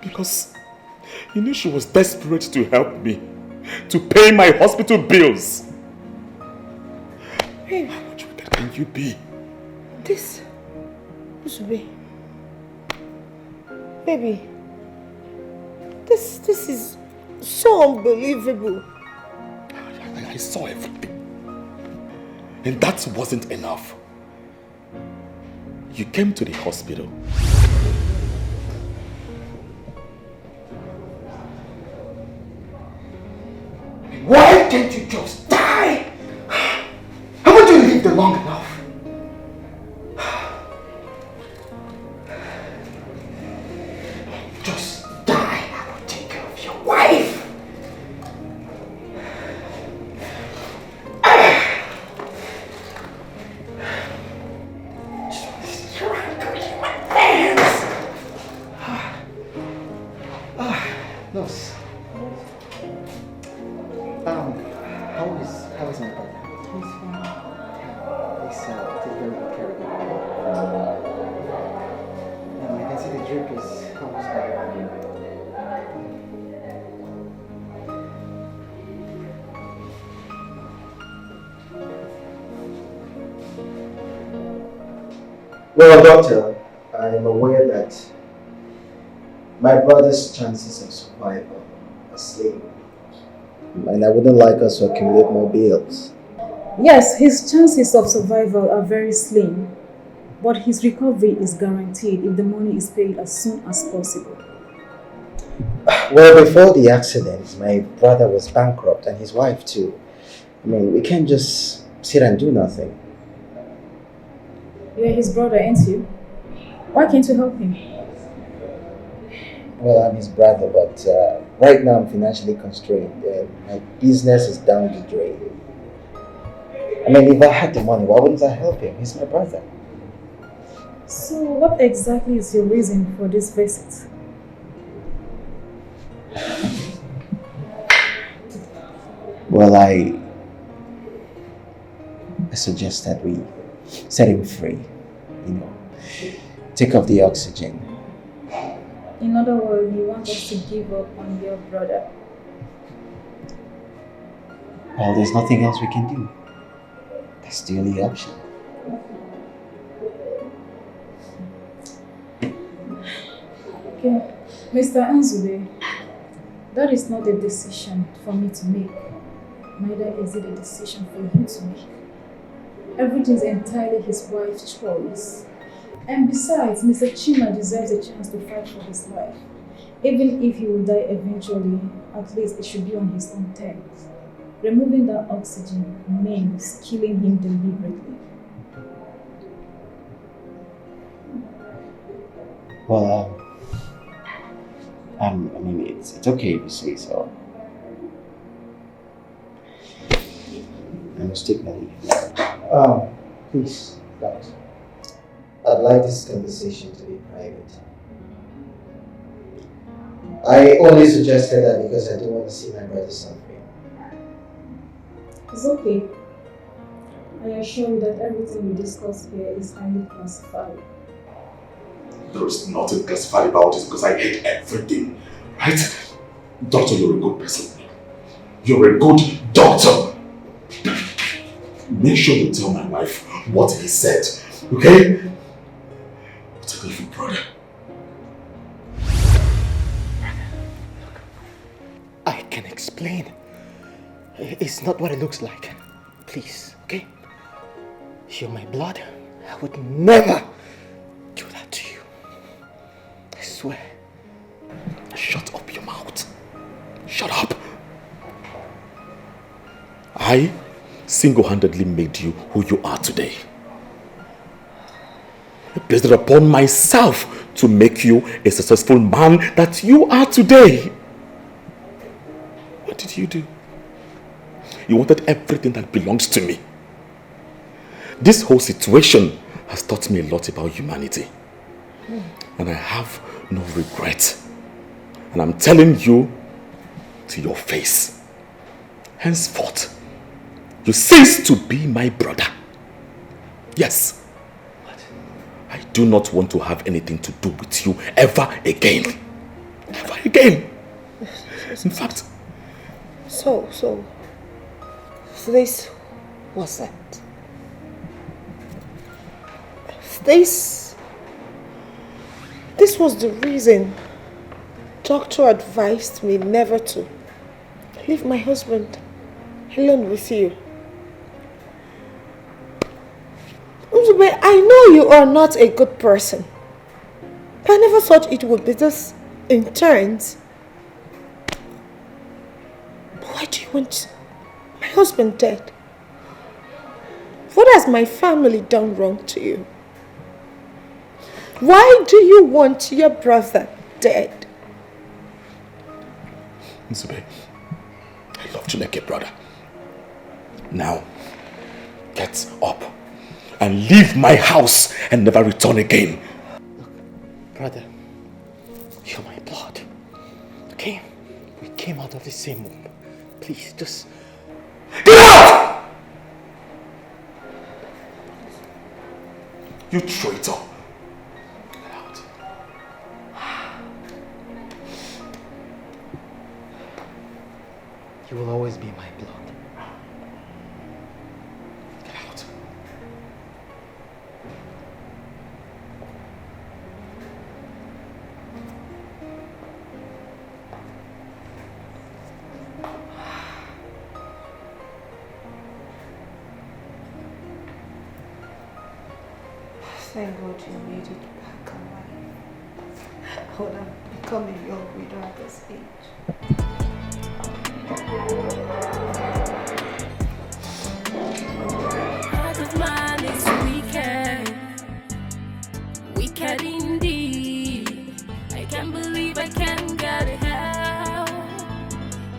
Because you knew she was desperate to help me, to pay my hospital bills. Hey, how much wicked can you be? This be, baby, this is so unbelievable. I saw everything. And that wasn't enough. You came to the hospital. Why can't you just die? Haven't you lived long enough? Just die. I will take care of your wife. Nurse. How is my brother? He's fine. Please take very good care of him. I can see the drip is almost gone. Well, doctor, I am aware that my brother's chances of survival are slim. And I wouldn't like us to accumulate more bills. Yes, his chances of survival are very slim, but his recovery is guaranteed if the money is paid as soon as possible. Well, before the accident, my brother was bankrupt and his wife too. I mean, we can't just sit and do nothing. You're his brother, ain't you? Why can't you help him? Well, I'm his brother, but right now I'm financially constrained. My business is down the drain. I mean, if I had the money, why wouldn't I help him? He's my brother. So, what exactly is your reason for this visit? Well, I suggest that we set him free, you know, take off the oxygen. In other words, you want us to give up on your brother? Well, there's nothing else we can do. That's the only option. Okay, Mr. Anzube, that is not a decision for me to make. Neither is it a decision for you to make. Everything is entirely his wife's choice. And besides, Mr. Chima deserves a chance to fight for his life. Even if he will die eventually, at least it should be on his own terms. Removing that oxygen means killing him deliberately. Well, I mean, it's okay if you say so. I must take my leave. Please, doctor. I'd like this conversation to be private. I only suggested that because I don't want to see my brother suffering. It's okay. I assure you that everything we discuss here is highly classified. There is nothing classified about this because I hate everything, right? Doctor, you're a good person. You're a good doctor. Make sure you tell my wife what he said, okay? What's a good brother? I can explain. It's not what it looks like. Please, okay? You're my blood. I would never do that to you. I swear. Shut up your mouth. Shut up. I single-handedly made you who you are today. I placed it upon myself to make you a successful man that you are today. What did you do? You wanted everything that belongs to me. This whole situation has taught me a lot about humanity. And I have no regret. And I'm telling you to your face. Henceforth, you cease to be my brother. Yes. What? I do not want to have anything to do with you ever again. Ever again. In fact. So this was it. This was the reason doctor advised me never to leave my husband alone with you. Uzube, I know you are not a good person. But I never thought it would be this intense. Why do you want my husband dead? What has my family done wrong to you? Why do you want your brother dead? Nzube, I love Chineke, brother. Now, get up and leave my house and never return again. Look, brother, you're my blood. Okay? We came out of the same womb. Please, just... Get out! You traitor. Get out. You will always be my blood. Get out. Thank God you made it back alive. I would have become a young widow at this age. Heart of mine is wicked indeed. I can't believe I can't get help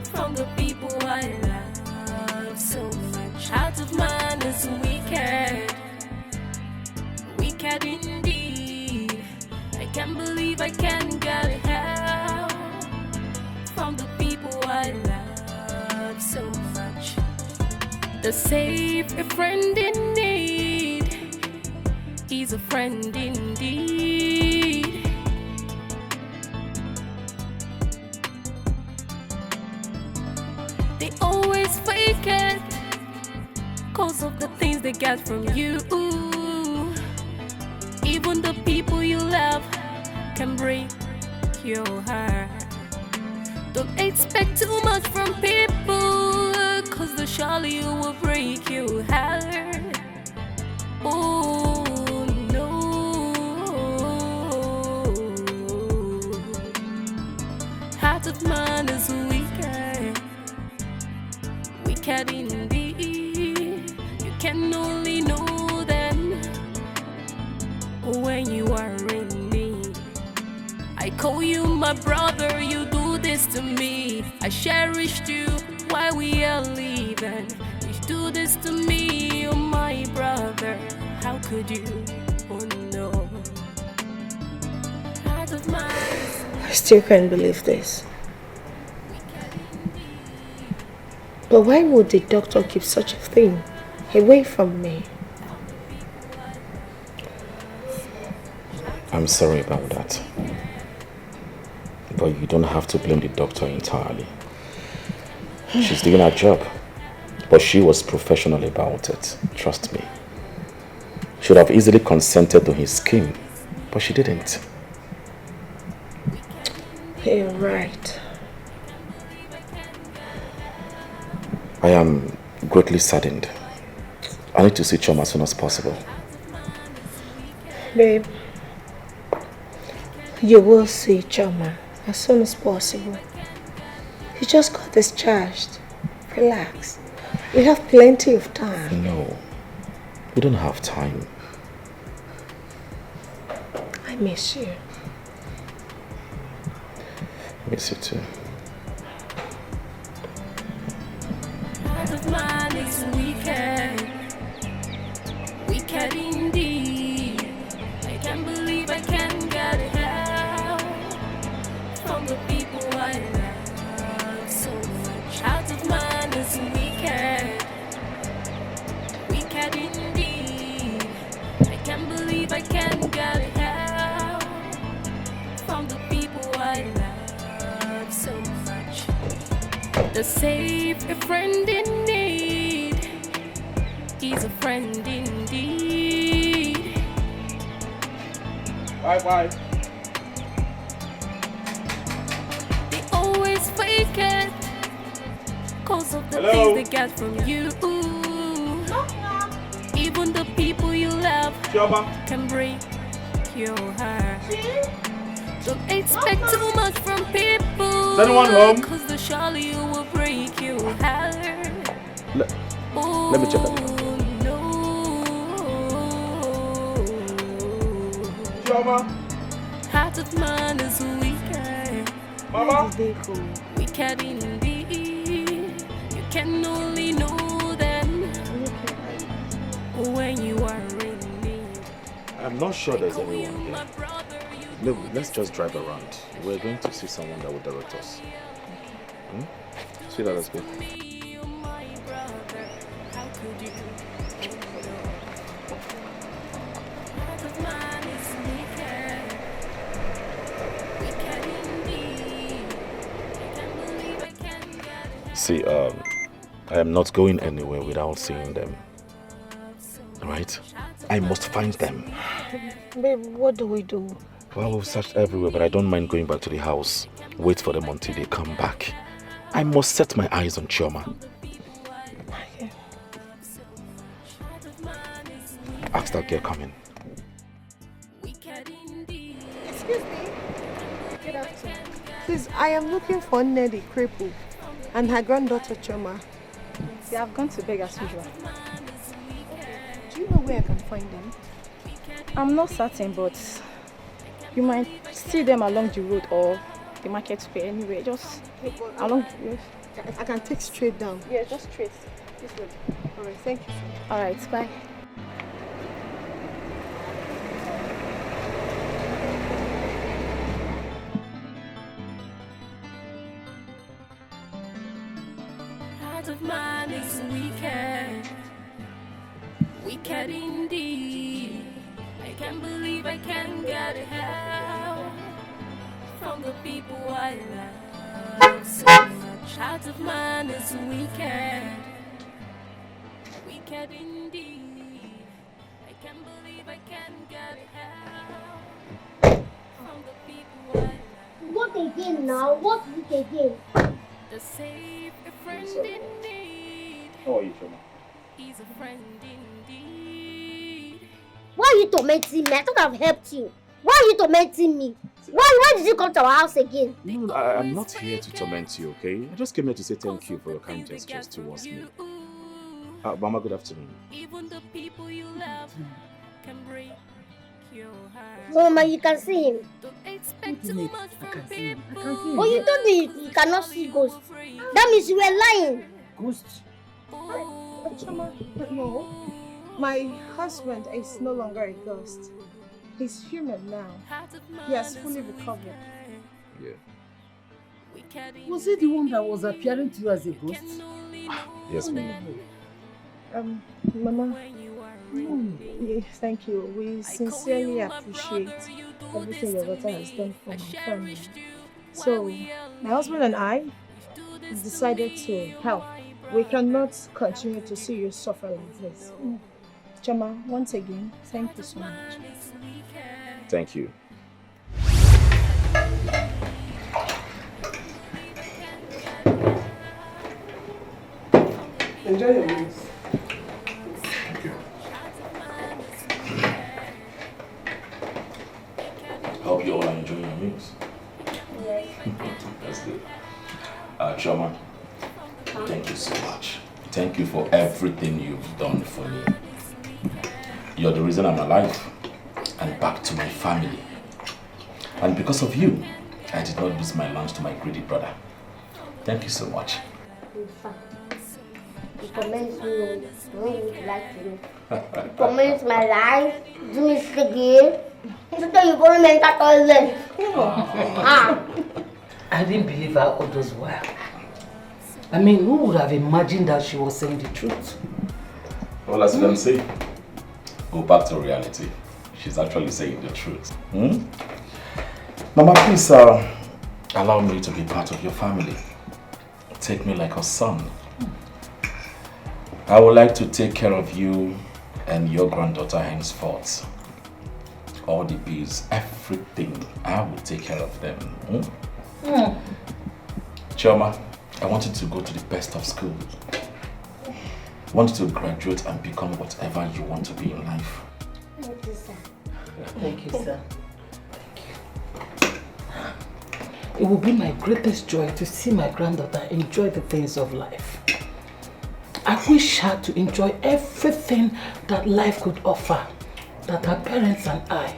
from the people I love so much. Heart of mine is wicked indeed. I can't believe I can't get help from the people I love so much. To save a friend in need is a friend indeed. They always fake it cause of the things they get from you. Even the people you love can break your heart. Don't expect too much from people, cause the surely will break your heart. Oh no. Heart of man is wicked, wicked indeed. You can only know them when you are in need. I call you my brother, you do this to me. I cherished you while we are living. You do this to me, oh my brother. How could you? Oh no. Heart of mine. I still can't believe this. But why would the doctor keep such a thing away from me? I'm sorry about that. But you don't have to blame the doctor entirely. She's doing her job. But she was professional about it. Trust me. Should have easily consented to his scheme. But she didn't. You're right. I am greatly saddened. I need to see Choma as soon as possible. Babe, you will see Choma as soon as possible. He just got discharged. Relax. We have plenty of time. No, we don't have time. I miss you. Miss you too. Heart of mine is wicked, wicked indeed. I can't believe I can't get help from the people I love so much. Heart of mine is wicked, wicked indeed. I can't believe I can't get help from the people I love so much. To save a friend in need is a friend indeed. Bye. They always fake it cause of the Hello? things they get from you. Even the people you love can break your heart. Don't expect too much from people. Is anyone home? Cause the surely will break your heart. Let me check on you. Heart of man is wicked. Mama? Wicked indeed. You can only know them when you are in need. I'm not sure there's anyone here. Look, let's just drive around. We're going to see someone that will direct us. See that, let's go. See, I am not going anywhere without seeing them. Right? I must find them. Babe, what do we do? Well, we've searched everywhere, but I don't mind going back to the house. Wait for them until they come back. I must set my eyes on Chioma. Okay. Ask that girl coming. Excuse me. Good afternoon. Please, I am looking for Neddy Cripple and her granddaughter Choma. They have gone to beg as usual. Do you know where I can find them? I'm not certain, but you might see them along the road or the market square anyway. Just along the road. I can take straight down. Yeah, just straight. This way. Alright, thank you. Alright, bye. Heart of mine is wicked, Wicked indeed. I can't believe I can't get help from the people I love so much. Heart of man is wicked. Wicked indeed. I can't believe I can't get help from the people I love. What again now? What is it again? The save a friend indeed. How are you, Choma? He's a friend indeed. Why are you tormenting me? I thought I've helped you. Why are you tormenting me? Why did you come to our house again? No, I'm not here to torment you, okay? I just came here to say thank you for your kind gestures towards me. Mama, good afternoon. Even the people you love can break your heart. Mama, you can see him. Don't expect too much from people. But you told me you cannot see ghosts. That means you were lying. Ghosts? Choma, no. My husband is no longer a ghost. He's human now. He has fully recovered. Yeah. Was he the one that was appearing to you as a ghost? Yes, Mama. Mama, yes, thank you. We sincerely appreciate everything your daughter has done for my family. So, my husband and I decided to help. We cannot continue to see you suffer like this. Choma, once again, thank you so much. Thank you. Enjoy your meals. Thank you. Hope you all are enjoying your meals. Yes. That's good. Choma, thank you so much. Thank you for everything you've done for me. You're the reason I'm alive and back to my family. And because of you, I did not lose my lunch to my greedy brother. Thank you so much. In fact, you commence me when you would like to do. You commence my life, do me again. You tell you go to mental toilet. I didn't believe her all those while. I mean, who would have imagined that she was saying the truth? Well, as you can see, go back to reality. She's actually saying the truth. Mama, please allow me to be part of your family. Take me like a son. I would like to take care of you and your granddaughter henceforth. All the bills, everything, I will take care of them. Chioma, I want you to go to the best of school. I want you to graduate and become whatever you want to be in life. Thank you, sir. Thank you, sir. It will be my greatest joy to see my granddaughter enjoy the things of life. I wish her to enjoy everything that life could offer, that her parents and I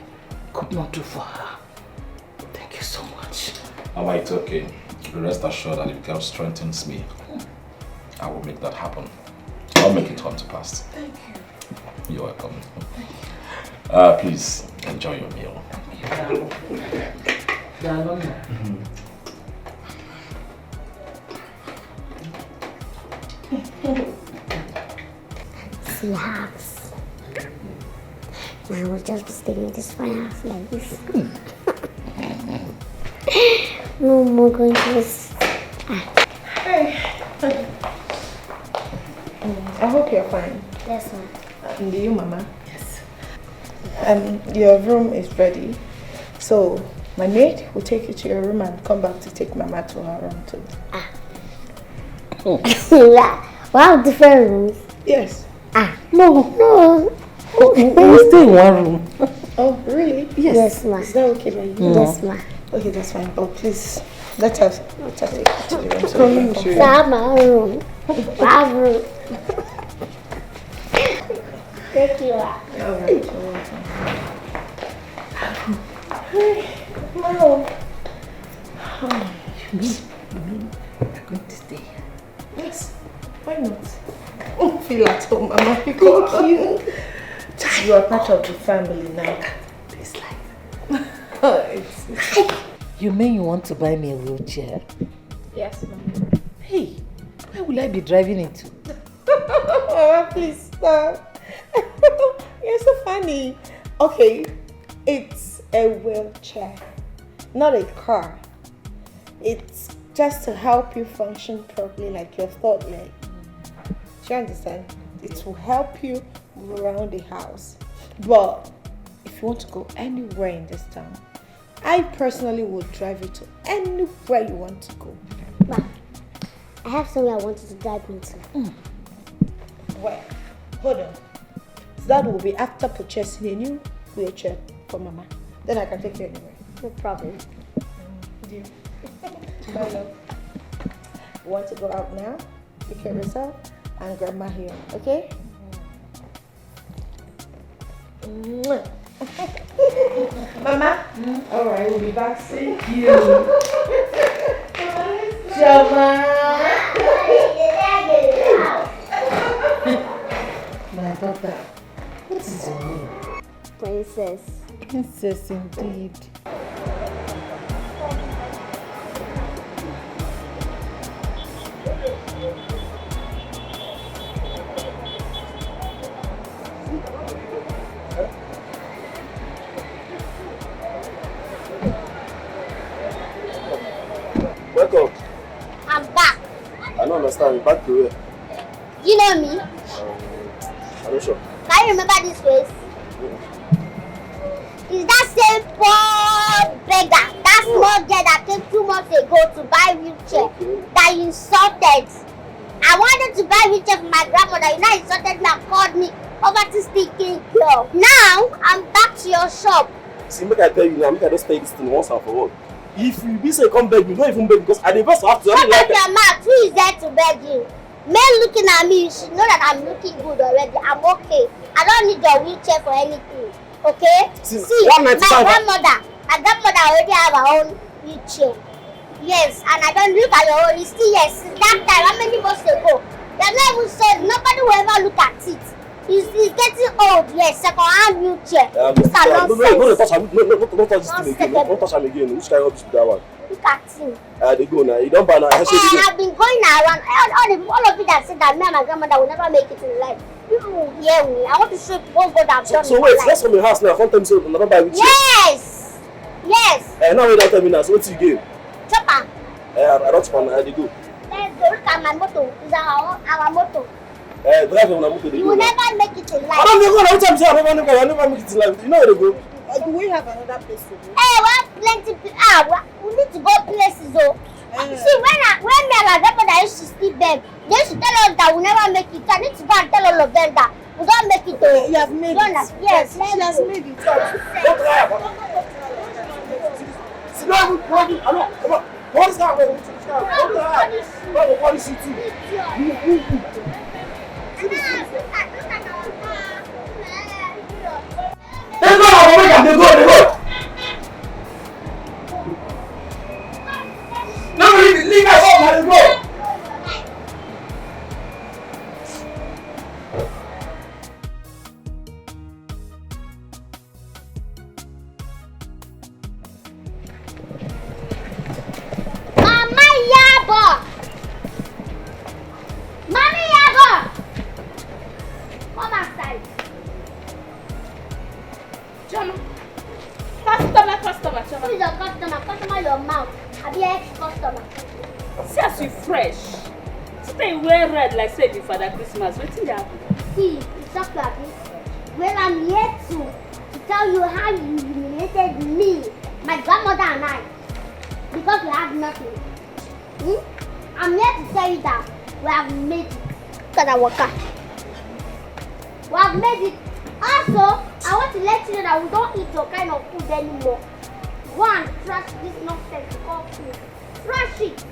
could not do for her. Thank you so much. Mama, it's okay. Rest assured that if God strengthens me, I will make that happen. I'll make it come to pass. Thank you. You're welcome. Please enjoy your meal. See house. I will just be staying in this fine house like this. No more going to this. Hey. I hope you're fine. Yes, ma'am. And you, Mama? Yes. Your room is ready. So, my maid will take you to your room and come back to take Mama to her room too. Wow, different rooms. Yes. No. We stay in one room. Oh, really? Yes. Yes, ma'am. Is that okay by you? Yes, ma'am. Okay, that's fine. But please, let her take you to the room. So you can My room. My room. Thank you. Alright, you're welcome. Mom. You mean you're going to stay here? Yes. Why not? Feel at home, Mama. Thank you. You are part of the family now. This life. You mean you want to buy me a wheelchair? Yes, Mama. Hey, where will I be driving into? Mama, please stop. You're so funny. Okay, it's a wheelchair, not a car. It's just to help you function properly like your third leg. Do you understand? It will help you move around the house. But if you want to go anywhere in this town, I personally would drive you to anywhere you want to go. Ma, I have somewhere I wanted to drive me to. Well, hold on. So that will be after purchasing a new wheelchair for Mama. Then I can take you anywhere. No problem. Deal. My love. You want to go out now? Take care of yourself and Grandma here, okay? Mama? Alright, we'll be back soon. Thank you. Jama! My daughter, what is your name? Princess. Princess indeed. Welcome. I'm back. I don't understand. Back to where? You know me? I'm not sure. Can you remember this face? Is that same poor beggar, that small girl that came 2 months ago to buy wheelchair that you insulted? I wanted to buy wheelchair for my grandmother. You know, insulted me and called me poverty sticking girl. Now I'm back to your shop. See, make I tell you now, make I just tell you this thing once and for all. If you be say come beg me, don't even beg because I the first have to. Shut up your mouth. Who is there to beg you? Men looking at me, you should know that I'm looking good already. I'm okay. I don't need your wheelchair for anything. Okay? See, my grandmother already have her own wheelchair. Yes, and I don't look at your own. It's still yes. That time, how many months ago? They've not even said nobody will ever look at it. He's getting old, yes, second-hand wheelchair. Don't touch him again. Don't touch him again. Which kind of rubbish be that one? Look at him. They go now. You don't buy now. I've been going around. All of you that said that me and my grandmother will never make it in life. People will hear me. I want to show you one God I've done. So wait, that's from your house now. Come tell me so another buy wheelchair. Yes! Yes! Now you don't tell me now. So what's you game? Chopper. I don't want to go. Let's go. Look at my motor. It's our motor. Drive on a motor. You will never make it in life. I don't know. Every time say I never make it in life. You know where they go. Do we have another place to go? Hey, we have plenty. We need to go places. See, when me and my grandmother used to sleep them, they used to tell us that we never make it. I need to go and tell all of them that we don't make it. You have made it. Yes, she has made it. Sit down. Come on. What is that? What the policy too? They go. No, leave us alone. Go. Come outside. Customer. Who is your customer? Customer your mouth. I be ex-customer. See as you fresh. Today you wear red like say be Father Christmas. Wetin dey happen? See, it's just like this. Well, I'm here to tell you how you humiliated me, my grandmother and I, because we have nothing. I'm here to tell you that we have made it. Look at that worker. We have made it. Also, I want to let you know that we don't eat your kind of food anymore. Go and trash this nonsense called food. Trash it.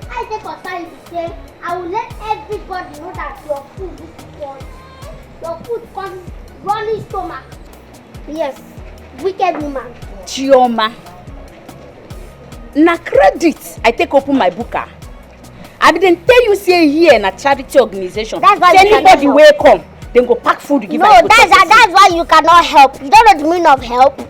I take concern to say I will let everybody know that your food is spoiled. Your food causes running stomach. Yes, wicked woman. Chioma, na credit I take open my booker. I didn't tell you say here na charity organization. That's why anybody will come, then go pack food to give. No, that's why you cannot help. You don't know the meaning of help.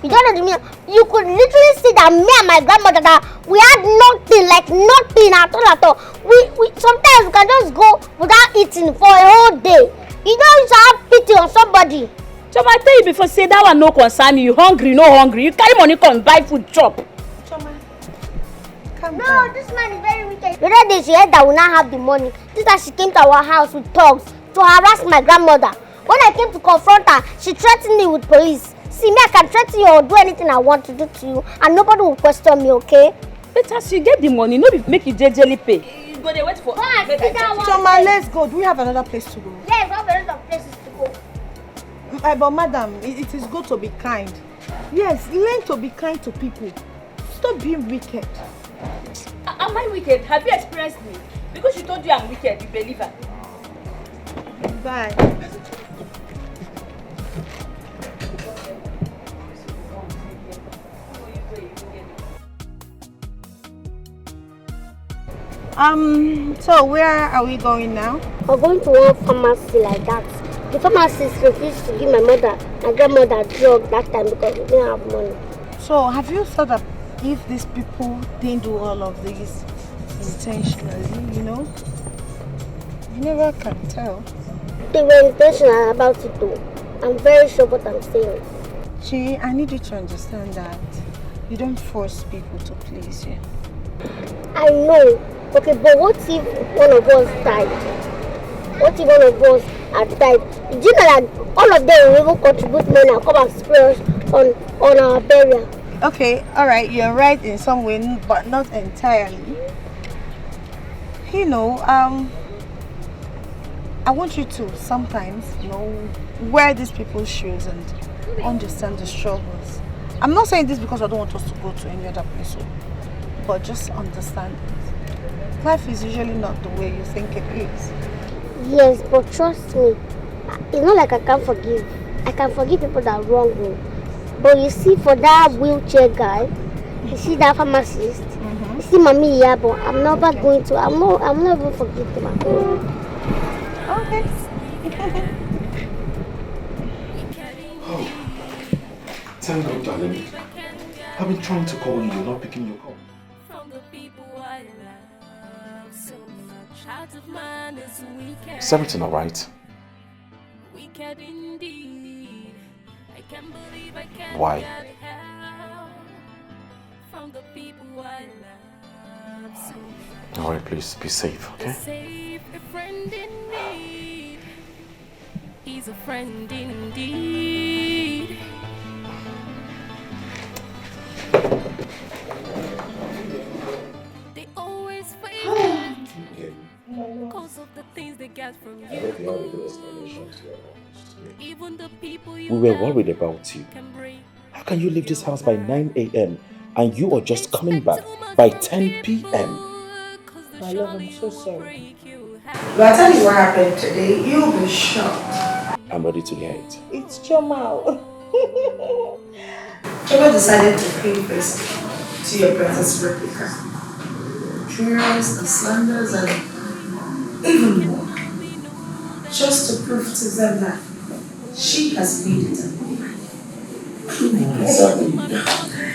You don't know the meaning. You could literally see that me and my grandmother, that we had nothing, like nothing at all. We sometimes we can just go without eating for a whole day. You don't used to have pity on somebody. Choma, I tell you before, say that one no concern you. Hungry, no hungry. You carry money, come buy food, chop. No, this man is very wicked. The other day she heard that we now have the money. This time she came to our house with thugs to harass my grandmother. When I came to confront her, she threatened me with police. See, me, I can threaten you or do anything I want to do to you, and nobody will question me, okay? But as you get the money, no be make you jejely pay. You go there, wait for. Choma, let's go. Do we have another place to go? Yes, we have a lot of places to go. But madam, it is good to be kind. Yes, learn to be kind to people. Stop being wicked. Am I wicked? Have you experienced me? Because you told you I'm wicked, you believe her. Bye. So where are we going now? We're going to one pharmacy like that. The pharmacist refused to give my grandmother drug that time because we didn't have money. So have you thought of if these people didn't do all of this intentionally, you know? You never can tell. They were intentional about it though. I'm very sure what I'm saying. Chi, I need you to understand that you don't force people to please you. I know. Okay, but what if one of us died? What if one of us had died? Do you know that all of them will even contribute money and come and spray us on our burial? Okay, alright, you're right in some way, but not entirely. You know, I want you to sometimes, you know, wear these people's shoes and understand the struggles. I'm not saying this because I don't want us to go to any other place, but just understand it. Life is usually not the way you think it is. Yes, but trust me, it's not like I can't forgive. I can forgive people that wrong me. But you see, for that wheelchair guy, you see that pharmacist, you see mommy here, but I'm never going to. I'm not even forgive them at all. Okay. Oh, thank God, darling. I've been trying to call you, you're not picking your call. Is everything alright? Why? Alright, please be safe, okay? He's a friend indeed. They always fail because of the things they get from you. Even the people you We were worried about you. How can you leave this house by 9 a.m. and you are just coming back by 10 p.m.? My love, I'm so sorry. But I'll tell you what happened today, you'll be shocked. I'm ready to hear it. It's Choma. Choma decided to pay first to your brother's replica. Prayers and slanders and even more. Just to prove to them that she has made it up.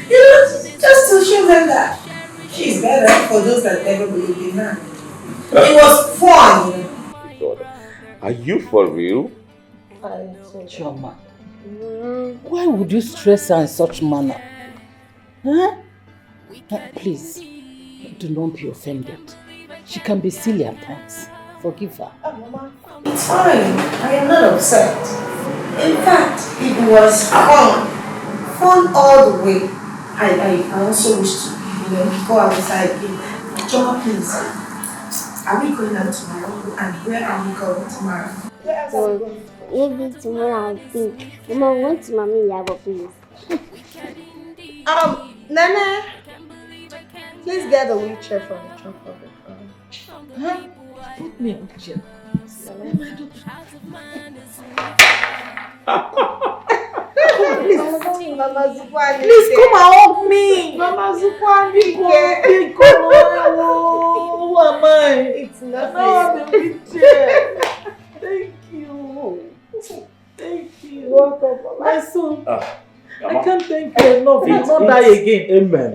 You know, just to show them that she's better for those that never believed in her. It was fun. God, are you for real? Choma, why would you stress her in such manner? Huh? Please, do not be offended. She can be silly at times. Forgive her. Mama, it's fine. I am not upset. In fact, it was fun. Fun all the way. I also wish to, go outside again. Choma, please. Are we going out tomorrow? And where are we going tomorrow? Maybe tomorrow I'll think. Mama, I want to mommy Yabo, please. Nana, please get the wheelchair from the trunk of the car. Huh? Put me in the chair. Please come and hug me. Mama Zukwani, who am I? It's nothing. I'm in the chair. Thank you. Thank you. Welcome, my son. I can't thank you enough. You will not die again. Amen.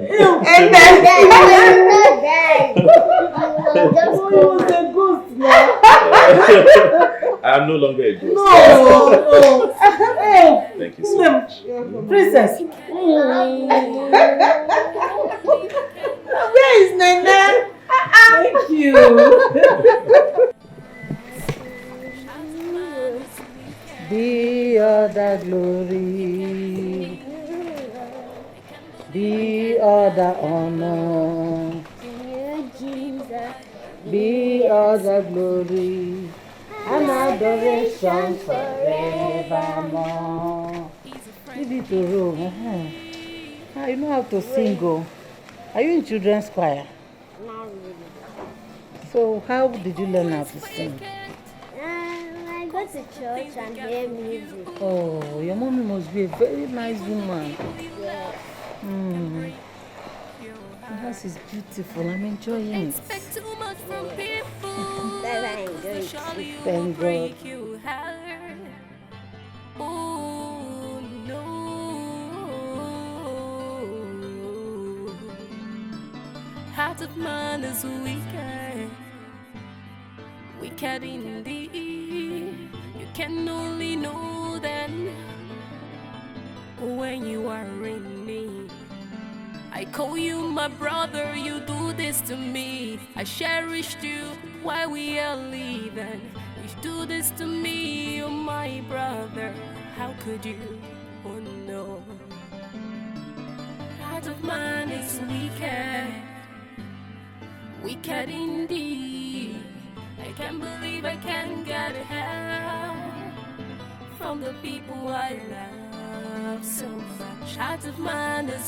Amen. Just Oh, you was a ghost now. I am no longer a ghost. No. Thank you so much. Princess. Where is Nana? Thank you. Be all the glory, be all the honor, be all the glory and adoration forevermore. Leave it to room. You know how to sing, go. Are you in children's choir? Not really. So how did you learn how to sing? I go to church and hear music. Oh, your mommy must be a very nice woman. Yes. The house is beautiful. I'm enjoying it. That's why I enjoy it. Thank God. Oh no. Heart of man is wicked, wicked indeed. You can only know then when you are in need. I call you my brother, you do this to me. I cherished you while we are living. You do this to me, oh my brother. How could you? Oh no. Heart of man is wicked, wicked indeed. I can't believe I can't get help from the people I love so much. Heart of man is